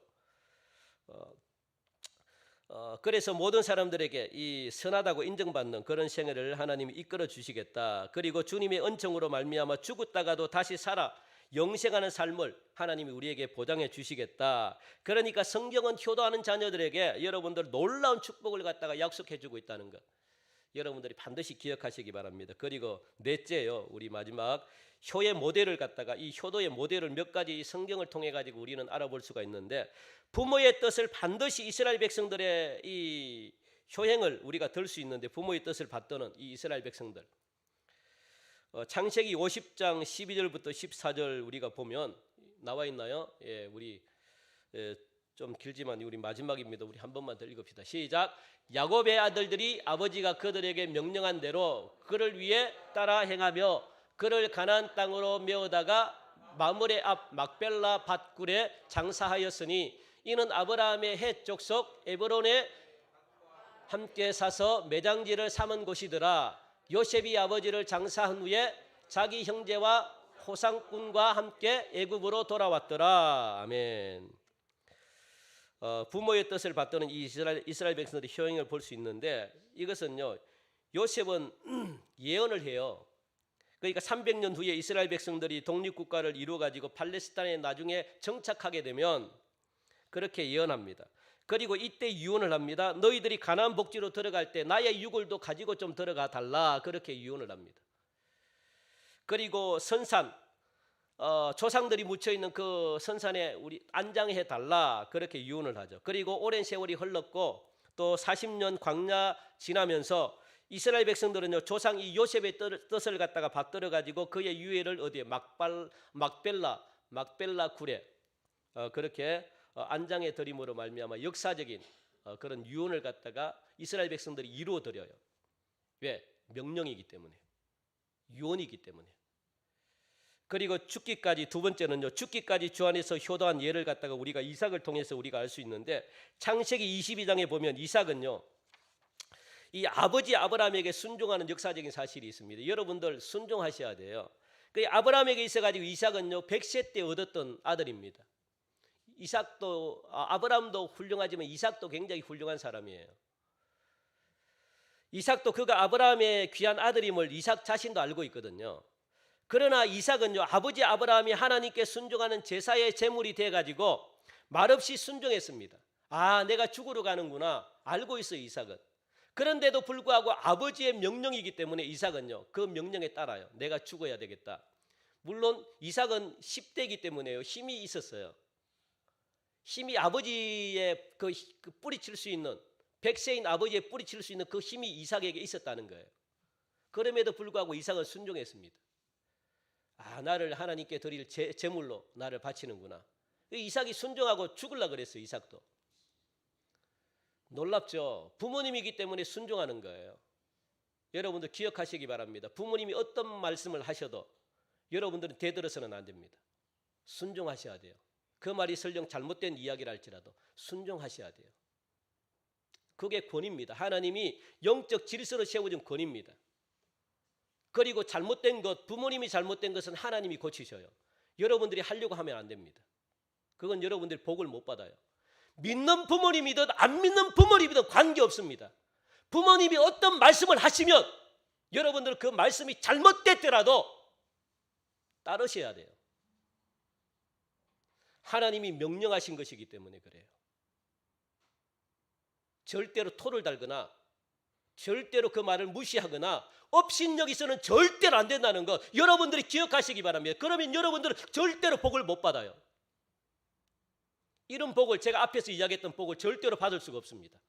그래서 모든 사람들에게 이 선하다고 인정받는 그런 생애를 하나님이 이끌어 주시겠다. 그리고 주님의 은총으로 말미암아 죽었다가도 다시 살아 영생하는 삶을 하나님이 우리에게 보장해 주시겠다. 그러니까 성경은 효도하는 자녀들에게 여러분들 놀라운 축복을 갖다가 약속해 주고 있다는 것, 여러분들이 반드시 기억하시기 바랍니다. 그리고 넷째요, 우리 마지막 효의 모델을 갖다가, 이 효도의 모델을 몇 가지 성경을 통해 가지고 우리는 알아볼 수가 있는데, 부모의 뜻을 반드시 이스라엘 백성들의 이 효행을 우리가 들 수 있는데, 부모의 뜻을 받드는 이 이스라엘 백성들, 창세기 50장 12절부터 14절 우리가 보면 나와 있나요? 예, 우리 좀 길지만 우리 마지막입니다. 우리 한 번만 더 읽읍시다. 시작. 야곱의 아들들이 아버지가 그들에게 명령한 대로 그를 위해 따라 행하며 그를 가나안 땅으로 메어다가 마므레 앞 막벨라 밭굴에 장사하였으니 이는 아브라함의 헷 족속 에브론에 함께 사서 매장지를 삼은 곳이더라. 요셉이 아버지를 장사한 후에 자기 형제와 호상꾼과 함께 애굽으로 돌아왔더라. 아멘. 부모의 뜻을 받드는 이 이스라엘 백성들의 효행을 볼 수 있는데 이것은요, 요셉은 예언을 해요. 그러니까 300년 후에 이스라엘 백성들이 독립국가를 이루어 가지고 팔레스타인에 나중에 정착하게 되면 그렇게 예언합니다. 그리고 이때 유언을 합니다. 너희들이 가나안 복지로 들어갈 때 나의 유골도 가지고 좀 들어가 달라. 그렇게 유언을 합니다. 그리고 선산, 조상들이 묻혀 있는 그 선산에 우리 안장해 달라. 그렇게 유언을 하죠. 그리고 오랜 세월이 흘렀고 또 40년 광야 지나면서 이스라엘 백성들은요, 조상 이 요셉의 뜻을 갖다가 받들어 가지고 그의 유해를 어디에 막벨라 굴에 그렇게 안장해 드림으로 말미암아 역사적인 그런 유언을 갖다가 이스라엘 백성들이 이루어 드려요. 왜? 명령이기 때문에, 유언이기 때문에. 그리고 죽기까지, 두 번째는요, 죽기까지 주 안에서 효도한 예를 갖다가 우리가 이삭을 통해서 우리가 알 수 있는데 창세기 22장에 보면 이삭은요, 이 아버지 아브라함에게 순종하는 역사적인 사실이 있습니다. 여러분들 순종하셔야 돼요. 그 아브라함에게 있어가지고 이삭은요 100세 때 얻었던 아들입니다. 이삭도 아브라함도 훌륭하지만 이삭도 굉장히 훌륭한 사람이에요. 이삭도 그가 아브라함의 귀한 아들임을 이삭 자신도 알고 있거든요. 그러나 이삭은요 아버지 아브라함이 하나님께 순종하는 제사의 제물이 돼가지고 말없이 순종했습니다. 아, 내가 죽으러 가는구나 알고 있어요, 이삭은. 그런데도 불구하고 아버지의 명령이기 때문에 이삭은요 그 명령에 따라요. 내가 죽어야 되겠다. 물론 이삭은 10대이기 때문에요 힘이 있었어요. 힘이 아버지의 그 뿌리칠 수 있는, 100세인 아버지의 뿌리칠 수 있는 그 힘이 이삭에게 있었다는 거예요. 그럼에도 불구하고 이삭은 순종했습니다. 아, 나를 하나님께 드릴 제물로 나를 바치는구나. 이삭이 순종하고 죽으려고 그랬어요. 이삭도. 놀랍죠. 부모님이기 때문에 순종하는 거예요. 여러분들 기억하시기 바랍니다. 부모님이 어떤 말씀을 하셔도 여러분들은 대들어서는 안 됩니다. 순종하셔야 돼요. 그 말이 설령 잘못된 이야기를 할지라도 순종하셔야 돼요. 그게 권위입니다. 하나님이 영적 질서로 세워준 권위입니다. 그리고 잘못된 것, 부모님이 잘못된 것은 하나님이 고치셔요. 여러분들이 하려고 하면 안 됩니다. 그건 여러분들이 복을 못 받아요. 믿는 부모님이든 안 믿는 부모님이든 관계없습니다. 부모님이 어떤 말씀을 하시면 여러분들은 그 말씀이 잘못됐더라도 따르셔야 돼요. 하나님이 명령하신 것이기 때문에 그래요. 절대로 토를 달거나 절대로 그 말을 무시하거나 업신여기서는 절대로 안 된다는 것 여러분들이 기억하시기 바랍니다. 그러면 여러분들은 절대로 복을 못 받아요. 이런 복을, 제가 앞에서 이야기했던 복을 절대로 받을 수가 없습니다.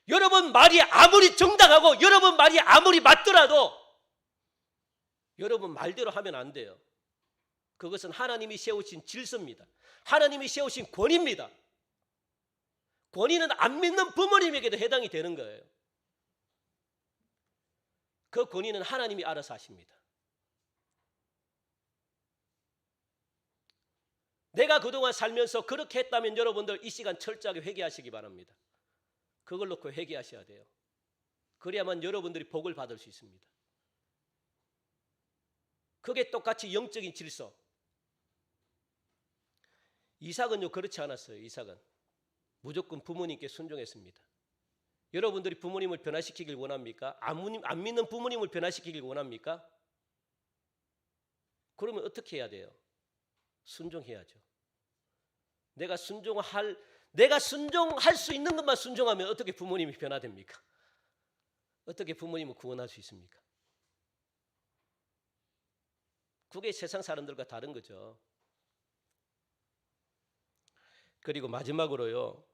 여러분 말이 아무리 정당하고 여러분 말이 아무리 맞더라도 여러분 말대로 하면 안 돼요. 그것은 하나님이 세우신 질서입니다. 하나님이 세우신 권위입니다. 권위는 안 믿는 부모님에게도 해당이 되는 거예요. 그 권위는 하나님이 알아서 하십니다. 내가 그동안 살면서 그렇게 했다면 여러분들 이 시간 철저하게 회개하시기 바랍니다. 그걸 놓고 회개하셔야 돼요. 그래야만 여러분들이 복을 받을 수 있습니다. 그게 똑같이 영적인 질서. 이삭은요 그렇지 않았어요. 이삭은 무조건 부모님께 순종했습니다. 여러분들이 부모님을 변화시키길 원합니까? 안 믿는 부모님을 변화시키길 원합니까? 그러면 어떻게 해야 돼요? 순종해야죠. 내가 순종할 수 있는 것만 순종하면 어떻게 부모님이 변화됩니까? 어떻게 부모님을 구원할 수 있습니까? 그게 세상 사람들과 다른 거죠. 그리고 마지막으로요.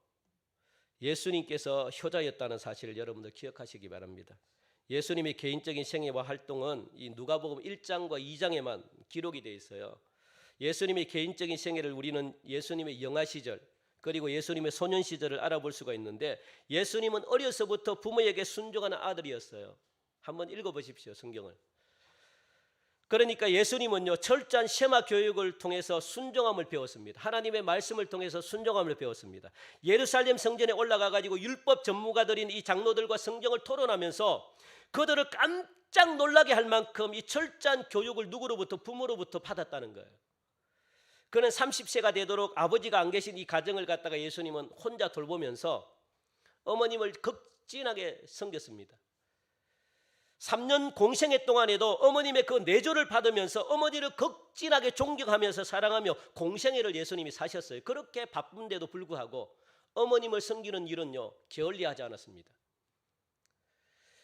예수님께서 효자였다는 사실을 여러분들 기억하시기 바랍니다. 예수님의 개인적인 생애와 활동은 이 누가복음 1장과 2장에만 기록이 되어 있어요. 예수님의 개인적인 생애를 우리는 예수님의 영아 시절 그리고 예수님의 소년 시절을 알아볼 수가 있는데, 예수님은 어려서부터 부모에게 순종하는 아들이었어요. 한번 읽어보십시오, 성경을. 그러니까 예수님은요, 철저한 셰마 교육을 통해서 순종함을 배웠습니다. 하나님의 말씀을 통해서 순종함을 배웠습니다. 예루살렘 성전에 올라가 가지고 율법 전무가들인 이 장로들과 성경을 토론하면서 그들을 깜짝 놀라게 할 만큼 이 철저한 교육을 누구로부터? 부모로부터 받았다는 거예요. 그는 30세가 되도록 아버지가 안 계신 이 가정을 갖다가 예수님은 혼자 돌보면서 어머님을 극진하게 섬겼습니다. 3년 공생애 동안에도 어머님의 그 내조를 받으면서 어머니를 극진하게 존경하면서 사랑하며 공생애를 예수님이 사셨어요. 그렇게 바쁜데도 불구하고 어머님을 섬기는 일은요, 게을리하지 않았습니다.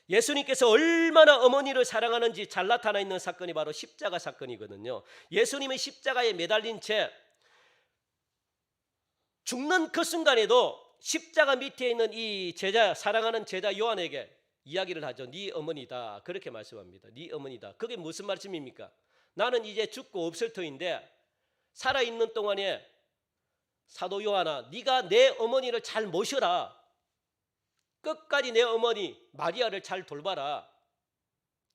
예수님께서 얼마나 어머니를 사랑하는지 잘 나타나 있는 사건이 바로 십자가 사건이거든요. 예수님의 십자가에 매달린 채 죽는 그 순간에도 십자가 밑에 있는 이 제자, 사랑하는 제자 요한에게 이야기를 하죠. 네 어머니다. 그렇게 말씀합니다. 네 어머니다. 그게 무슨 말씀입니까? 나는 이제 죽고 없을 터인데 살아있는 동안에 사도 요한아, 네가 내 어머니를 잘 모셔라. 끝까지 내 어머니 마리아를 잘 돌봐라.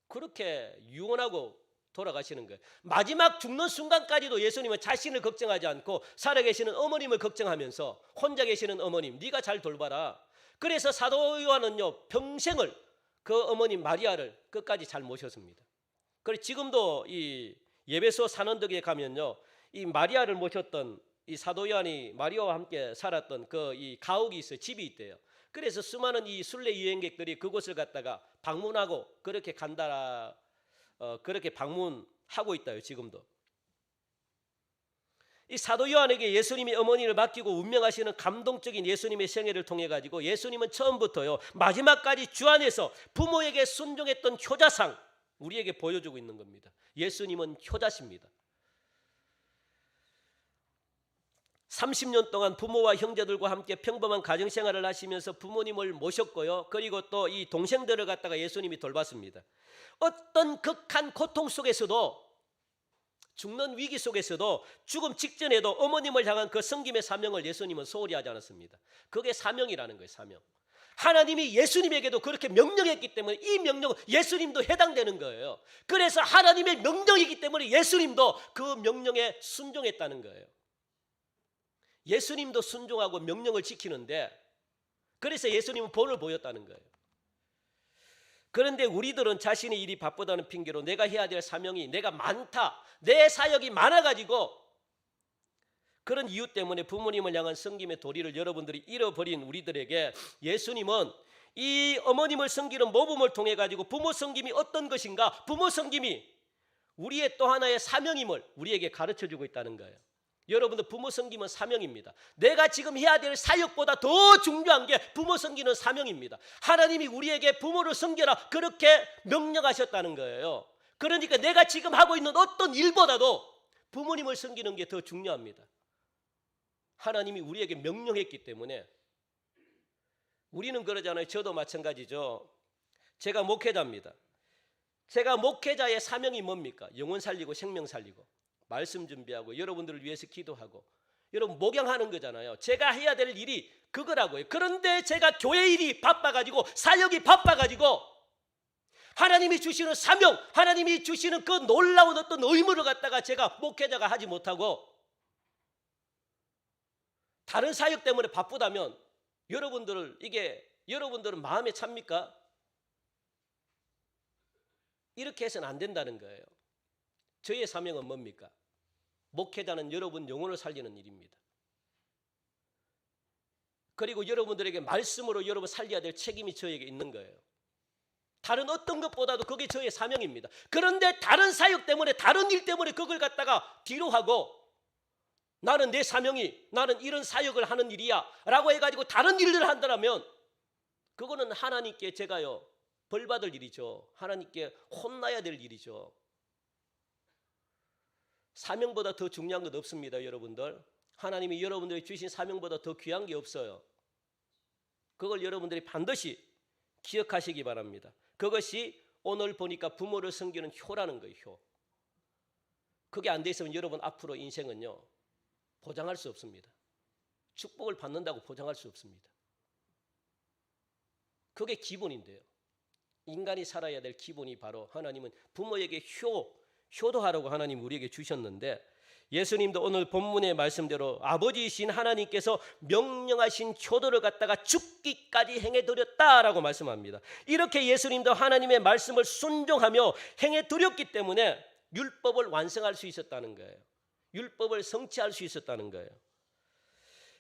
그렇게 유언하고 돌아가시는 거예요. 마지막 죽는 순간까지도 예수님은 자신을 걱정하지 않고 살아계시는 어머님을 걱정하면서 혼자 계시는 어머님 네가 잘 돌봐라. 그래서 사도 요한은요, 평생을 그 어머님 마리아를 끝까지 잘 모셨습니다. 그리고 지금도 이 예배소 산원덕에 가면요, 이 마리아를 모셨던 이 사도 요한이 마리아와 함께 살았던 그 이 가옥이 있어요. 집이 있대요. 그래서 수많은 이 순례 여행객들이 그곳을 갔다가 방문하고 그렇게 간다, 그렇게 방문하고 있다요. 지금도. 이 사도 요한에게 예수님이 어머니를 맡기고 운명하시는 감동적인 예수님의 생애를 통해 가지고 예수님은 처음부터요, 마지막까지 주 안에서 부모에게 순종했던 효자상 우리에게 보여주고 있는 겁니다. 예수님은 효자십니다. 30년 동안 부모와 형제들과 함께 평범한 가정생활을 하시면서 부모님을 모셨고요. 그리고 또 이 동생들을 갖다가 예수님이 돌봤습니다. 어떤 극한 고통 속에서도, 죽는 위기 속에서도, 죽음 직전에도 어머님을 향한 그 섬김의 사명을 예수님은 소홀히 하지 않았습니다. 그게 사명이라는 거예요. 사명. 하나님이 예수님에게도 그렇게 명령했기 때문에 이 명령은 예수님도 해당되는 거예요. 그래서 하나님의 명령이기 때문에 예수님도 그 명령에 순종했다는 거예요. 예수님도 순종하고 명령을 지키는데, 그래서 예수님은 본을 보였다는 거예요. 그런데 우리들은 자신의 일이 바쁘다는 핑계로 내가 해야 될 사명이 내가 많다, 내 사역이 많아가지고 그런 이유 때문에 부모님을 향한 섬김의 도리를 여러분들이 잃어버린 우리들에게 예수님은 이 어머님을 섬기는 모범을 통해 가지고 부모 섬김이 어떤 것인가, 부모 섬김이 우리의 또 하나의 사명임을 우리에게 가르쳐주고 있다는 거예요. 여러분들, 부모 섬김은 사명입니다. 내가 지금 해야 될 사역보다 더 중요한 게 부모 섬기는 사명입니다. 하나님이 우리에게 부모를 섬겨라 그렇게 명령하셨다는 거예요. 그러니까 내가 지금 하고 있는 어떤 일보다도 부모님을 섬기는 게 더 중요합니다. 하나님이 우리에게 명령했기 때문에. 우리는 그러잖아요. 저도 마찬가지죠. 제가 목회자입니다. 제가 목회자의 사명이 뭡니까? 영혼 살리고 생명 살리고 말씀 준비하고 여러분들을 위해서 기도하고 여러분 목양하는 거잖아요. 제가 해야 될 일이 그거라고요. 그런데 제가 교회 일이 바빠가지고 사역이 바빠가지고 하나님이 주시는 사명, 하나님이 주시는 그 놀라운 어떤 의무를 갖다가 제가 목회자가 하지 못하고 다른 사역 때문에 바쁘다면 여러분들은 마음에 찹니까? 이렇게 해서는 안 된다는 거예요. 저의 사명은 뭡니까? 목회자는 여러분 영혼을 살리는 일입니다. 그리고 여러분들에게 말씀으로 여러분 살려야 될 책임이 저에게 있는 거예요. 다른 어떤 것보다도 그게 저의 사명입니다. 그런데 다른 사역 때문에, 다른 일 때문에 그걸 갖다가 뒤로 하고 나는 내 사명이, 나는 이런 사역을 하는 일이야 라고 해가지고 다른 일을 한다면 그거는 하나님께 제가요 벌받을 일이죠. 하나님께 혼나야 될 일이죠. 사명보다 더 중요한 것 없습니다. 여러분들, 하나님이 여러분들이 주신 사명보다 더 귀한 게 없어요. 그걸 여러분들이 반드시 기억하시기 바랍니다. 그것이 오늘 보니까 부모를 섬기는 효라는 거예요. 효. 그게 안 돼 있으면 여러분 앞으로 인생은요 보장할 수 없습니다. 축복을 받는다고 보장할 수 없습니다. 그게 기본인데요. 인간이 살아야 될 기본이 바로 하나님은 부모에게 효도하라고 하나님 우리에게 주셨는데, 예수님도 오늘 본문의 말씀대로 아버지이신 하나님께서 명령하신 효도를 갖다가 죽기까지 행해드렸다라고 말씀합니다. 이렇게 예수님도 하나님의 말씀을 순종하며 행해드렸기 때문에 율법을 완성할 수 있었다는 거예요. 율법을 성취할 수 있었다는 거예요.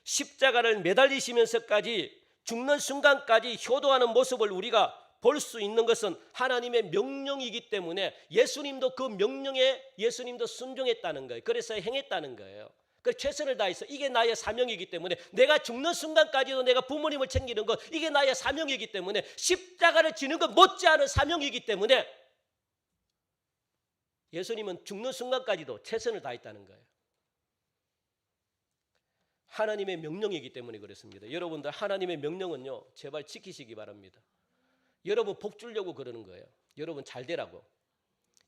십자가를 매달리시면서까지 죽는 순간까지 효도하는 모습을 우리가 볼 수 있는 것은 하나님의 명령이기 때문에 예수님도 그 명령에 예수님도 순종했다는 거예요. 그래서 행했다는 거예요. 그 최선을 다해서 이게 나의 사명이기 때문에, 내가 죽는 순간까지도 내가 부모님을 챙기는 것, 이게 나의 사명이기 때문에, 십자가를 지는 것 못지않은 사명이기 때문에 예수님은 죽는 순간까지도 최선을 다했다는 거예요. 하나님의 명령이기 때문에 그렇습니다. 여러분들 하나님의 명령은요 제발 지키시기 바랍니다. 여러분 복 주려고 그러는 거예요. 여러분 잘 되라고.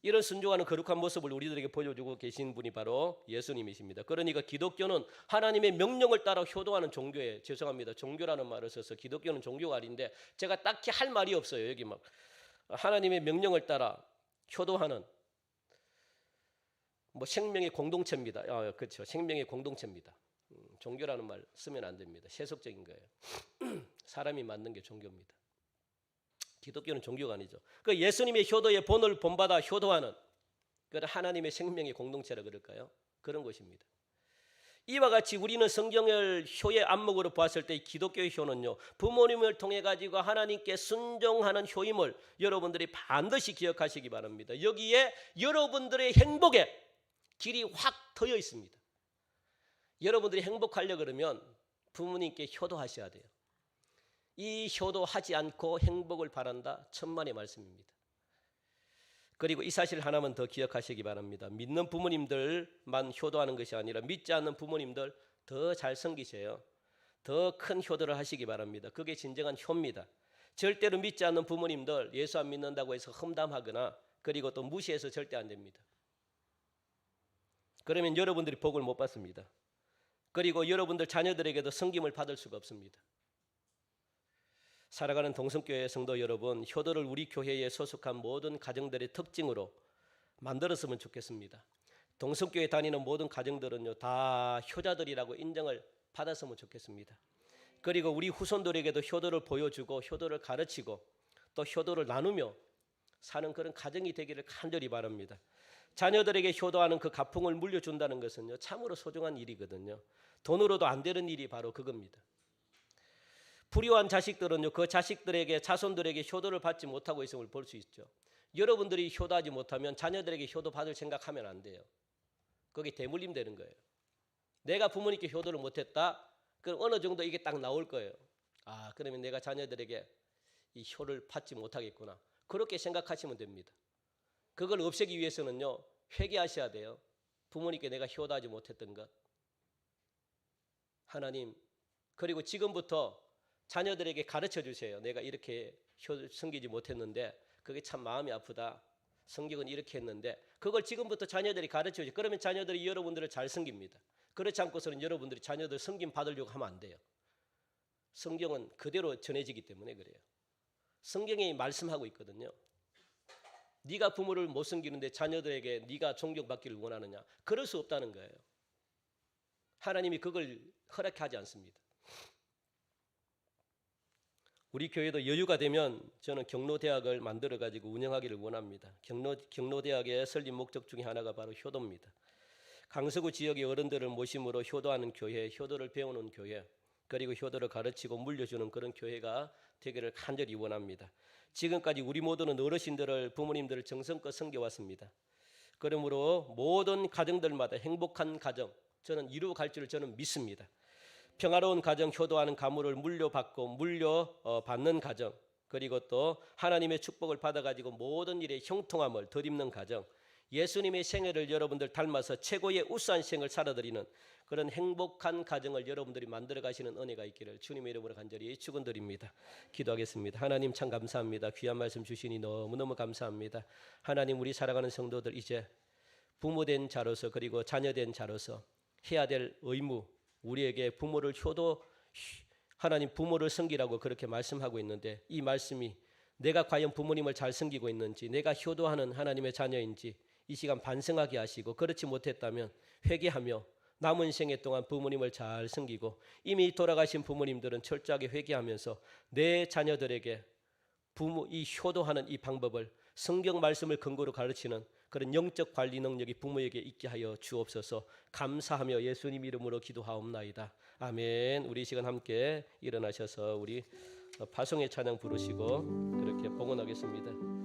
이런 순종하는 거룩한 모습을 우리들에게 보여주고 계신 분이 바로 예수님이십니다. 그러니까 기독교는 하나님의 명령을 따라 효도하는 종교예요. 죄송합니다. 종교라는 말을 써서 기독교는 종교가 아닌데 제가 딱히 할 말이 없어요. 여기 막 하나님의 명령을 따라 효도하는 생명의 공동체입니다. 그렇죠. 생명의 공동체입니다. 종교라는 말 쓰면 안 됩니다. 세속적인 거예요. 사람이 만든 게 종교입니다. 기독교는 종교가 아니죠. 그 예수님의 효도의 본을 본받아 효도하는 그런 하나님의 생명의 공동체라 그럴까요? 그런 것입니다. 이와 같이 우리는 성경을 효의 안목으로 보았을 때 기독교의 효는요 부모님을 통해 가지고 하나님께 순종하는 효임을 여러분들이 반드시 기억하시기 바랍니다. 여기에 여러분들의 행복의 길이 확 트여 있습니다. 여러분들이 행복하려 그러면 부모님께 효도하셔야 돼요. 이 효도하지 않고 행복을 바란다, 천만의 말씀입니다. 그리고 이 사실 하나만 더 기억하시기 바랍니다. 믿는 부모님들만 효도하는 것이 아니라 믿지 않는 부모님들 더 잘 섬기세요. 더 큰 효도를 하시기 바랍니다. 그게 진정한 효입니다. 절대로 믿지 않는 부모님들 예수 안 믿는다고 해서 험담하거나 그리고 또 무시해서 절대 안 됩니다. 그러면 여러분들이 복을 못 받습니다. 그리고 여러분들 자녀들에게도 섬김을 받을 수가 없습니다. 살아가는 동성교회 성도 여러분, 효도를 우리 교회에 소속한 모든 가정들의 특징으로 만들었으면 좋겠습니다. 동성교회 다니는 모든 가정들은요 다 효자들이라고 인정을 받았으면 좋겠습니다. 그리고 우리 후손들에게도 효도를 보여주고 효도를 가르치고 또 효도를 나누며 사는 그런 가정이 되기를 간절히 바랍니다. 자녀들에게 효도하는 그 가풍을 물려준다는 것은요 참으로 소중한 일이거든요. 돈으로도 안 되는 일이 바로 그겁니다. 불효한 자식들은요 그 자식들에게 자손들에게 효도를 받지 못하고 있음을 볼 수 있죠. 여러분들이 효도하지 못하면 자녀들에게 효도 받을 생각하면 안 돼요. 그게 대물림 되는 거예요. 내가 부모님께 효도를 못했다, 그럼 어느 정도 이게 딱 나올 거예요. 그러면 내가 자녀들에게 이 효를 받지 못하겠구나, 그렇게 생각하시면 됩니다. 그걸 없애기 위해서는요 회개하셔야 돼요. 부모님께 내가 효도하지 못했던 것 하나님, 그리고 지금부터 자녀들에게 가르쳐 주세요. 내가 이렇게 섬기지 못했는데 그게 참 마음이 아프다. 성경은 이렇게 했는데 그걸 지금부터 자녀들이 가르쳐 주세요. 그러면 자녀들이 여러분들을 잘 섬깁니다. 그렇지 않고서는 여러분들이 자녀들 섬김 받으려고 하면 안 돼요. 성경은 그대로 전해지기 때문에 그래요. 성경이 말씀하고 있거든요. 네가 부모를 못 섬기는데 자녀들에게 네가 존경받기를 원하느냐? 그럴 수 없다는 거예요. 하나님이 그걸 허락하지 않습니다. 우리 교회도 여유가 되면 저는 경로대학을 만들어가지고 운영하기를 원합니다. 경로대학의 설립 목적 중에 하나가 바로 효도입니다. 강서구 지역의 어른들을 모심으로 효도하는 교회, 효도를 배우는 교회, 그리고 효도를 가르치고 물려주는 그런 교회가 되기를 간절히 원합니다. 지금까지 우리 모두는 어르신들을, 부모님들을 정성껏 섬겨왔습니다. 그러므로 모든 가정들마다 행복한 가정, 저는 이루어갈 줄 저는 믿습니다. 평화로운 가정, 효도하는 가문을 물려받고 물려받는 가정, 그리고 또 하나님의 축복을 받아가지고 모든 일에 형통함을 덧입는 가정, 예수님의 생애를 여러분들 닮아서 최고의 우수한 생을 살아드리는 그런 행복한 가정을 여러분들이 만들어 가시는 은혜가 있기를 주님의 이름으로 간절히 축원드립니다. 기도하겠습니다. 하나님 참 감사합니다. 귀한 말씀 주시니 너무너무 감사합니다. 하나님, 우리 살아가는 성도들 이제 부모된 자로서 그리고 자녀된 자로서 해야 될 의무, 우리에게 부모를 하나님 부모를 섬기라고 그렇게 말씀하고 있는데, 이 말씀이 내가 과연 부모님을 잘 섬기고 있는지, 내가 효도하는 하나님의 자녀인지 이 시간 반성하게 하시고, 그렇지 못했다면 회개하며 남은 생애 동안 부모님을 잘 섬기고, 이미 돌아가신 부모님들은 철저하게 회개하면서 내 자녀들에게 이 효도하는 이 방법을 성경 말씀을 근거로 가르치는 그런 영적 관리 능력이 부모에게 있게 하여 주옵소서. 감사하며 예수님 이름으로 기도하옵나이다. 아멘. 우리 이 시간 함께 일어나셔서 우리 파송의 찬양 부르시고 그렇게 봉헌하겠습니다.